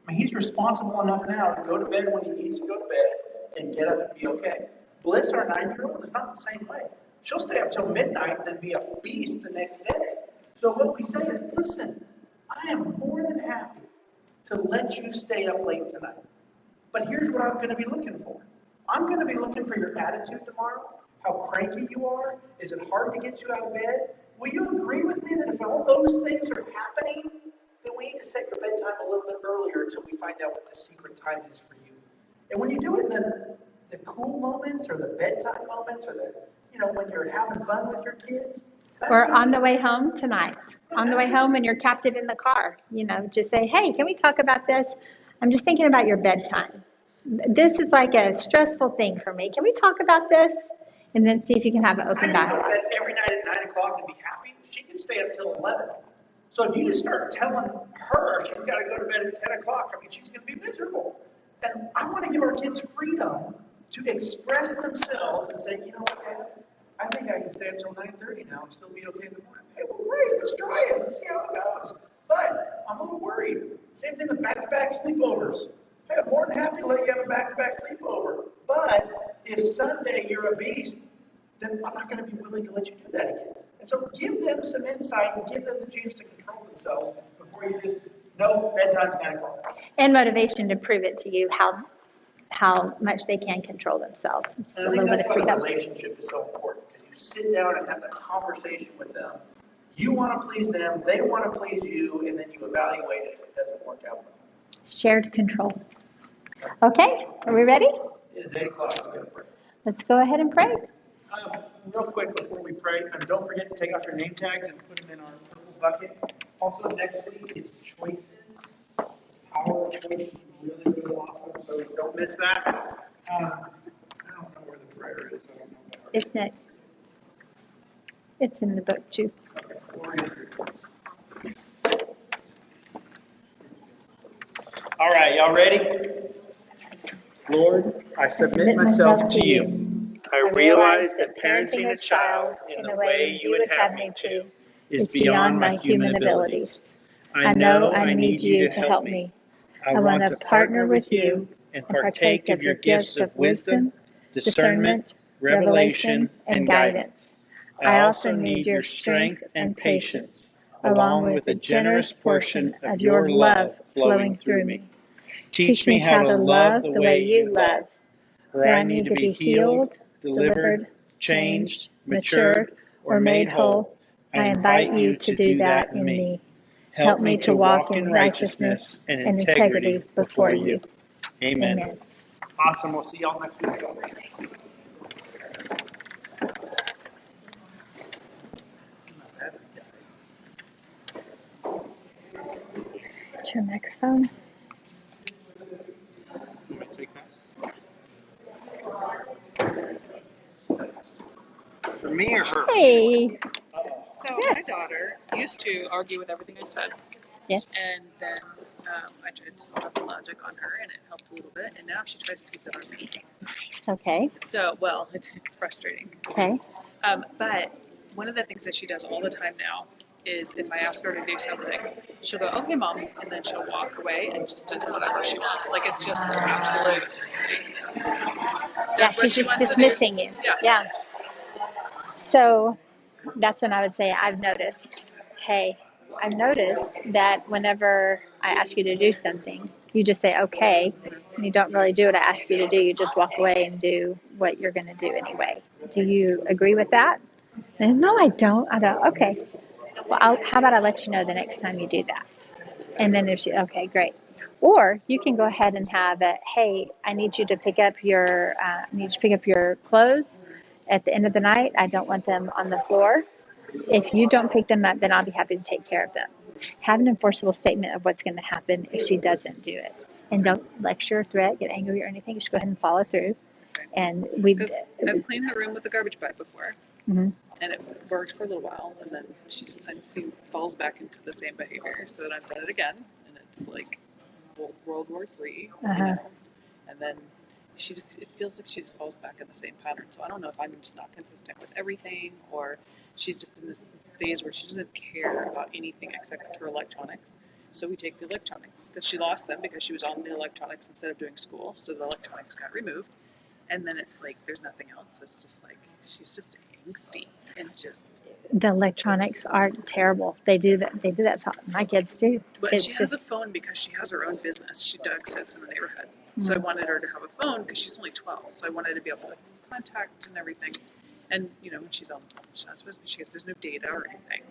I mean, he's responsible enough now to go to bed when he needs to go to bed and get up and be okay. Bliss, our 9-year-old, is not the same way. She'll stay up till midnight and then be a beast the next day. So what we say is, listen, I am more than happy to let you stay up late tonight. But here's what I'm going to be looking for. I'm going to be looking for your attitude tomorrow, how cranky you are. Is it hard to get you out of bed? Will you agree with me that if all those things are happening, then we need to set your bedtime a little bit earlier until we find out what the secret time is for you? And when you do it in the cool moments or the bedtime moments or when you're having fun with your kids. Or on the way home tonight. On the way home when you're captive in the car. Just say, hey, can we talk about this? I'm just thinking about your bedtime. This is like a stressful thing for me. Can we talk about this? And then see if you can have an open dialogue. I can go to bed every night at 9 o'clock and be happy. She can stay up till 11. So if you just start telling her she's got to go to bed at 10 o'clock, she's going to be miserable. And I want to give our kids freedom to express themselves and say, you know what, Dad? I think I can stay up till 9:30 now and still be okay in the morning. Hey, well, great. Let's try it. Let's see how it goes. But I'm a little worried. Say Same thing with back-to-back sleepovers. Hey, I'm more than happy to let you have a back-to-back sleepover. But if Sunday you're a beast, then I'm not going to be willing to let you do that again. And so give them some insight and give them the chance to control themselves before you just, no, bedtime's 9 o'clock. And motivation to prove it to you how much they can control themselves. It's And a I think little bit that's of why the freedom. relationship is so important, because you sit down and have a conversation with them. You want to please them, they want to please you, and then you evaluate it if it doesn't work out well. Shared control. Okay, are we ready? It's 8 o'clock, we're going to pray. Let's go ahead and pray. Real quick before we pray, don't forget to take out your name tags and put them in our purple bucket. Also, next week is choices. Power of choices is really, really awesome, so don't miss that. I don't know where the prayer is, so I don't know where it is. It's next. It's in the book too. Okay, Gloria. All right, y'all ready? Lord, I submit myself to you. I realize that parenting a child in the way you would have me to is beyond my human abilities. I know I need you to help me. I want to partner with you and partake of your gifts of wisdom, discernment, revelation, and guidance. I also need your strength and patience, along with a generous portion of your love flowing through me. Teach me how to love the way you love, where I need to be healed, delivered, changed, matured, or made whole. I invite you to do that in me. Help me to walk in righteousness and integrity before you. Amen. Amen. Awesome. We'll see y'all next week. Turn microphone. You want to take that? For me or her? Hey. So my daughter used to argue with everything I said, Yes. and then I tried to solve the logic on her, and it helped a little bit. And now she tries to use it on me. Nice. Okay. So, well, it's frustrating. Okay. But one of the things that she does all the time now is if I ask her to do something, she'll go, "Okay, Mom," and then she'll walk away and just does whatever she wants. Like it's just absolute. Yeah, she's just dismissing you. Yeah. So that's when I would say I've noticed that whenever I ask you to do something, you just say okay, and you don't really do what I ask you to do. You just walk away and do what you're going to do anyway. Do you agree with that? And no, I don't. Okay. Well, how about I let you know the next time you do that? And then there's, okay, great. Or you can go ahead and have it, hey, I need you to pick up your clothes at the end of the night. I don't want them on the floor. If you don't pick them up, then I'll be happy to take care of them. Have an enforceable statement of what's going to happen if she doesn't do it. And don't lecture, threat, get angry or anything. Just go ahead and follow through. And Because I've cleaned the room with the garbage bag before, and it worked for a little while, and then she just falls back into the same behavior. So then I've done it again, and it's like World War III, you know? And then it feels like she just falls back in the same pattern. So I don't know if I'm just not consistent with everything, or she's just in this phase where she doesn't care about anything except her electronics. So we take the electronics, because she lost them because she was on the electronics instead of doing school. So the electronics got removed. And then it's like there's nothing else. So it's just like she's just angsty and just. The electronics are terrible. They do that. They do that to my kids too. But she has a phone because she has her own business. She dog sits in the neighborhood. So I wanted her to have a phone because she's only 12. So I wanted to be able to contact and everything. And when she's on the phone, she's not supposed to. There's no data or anything.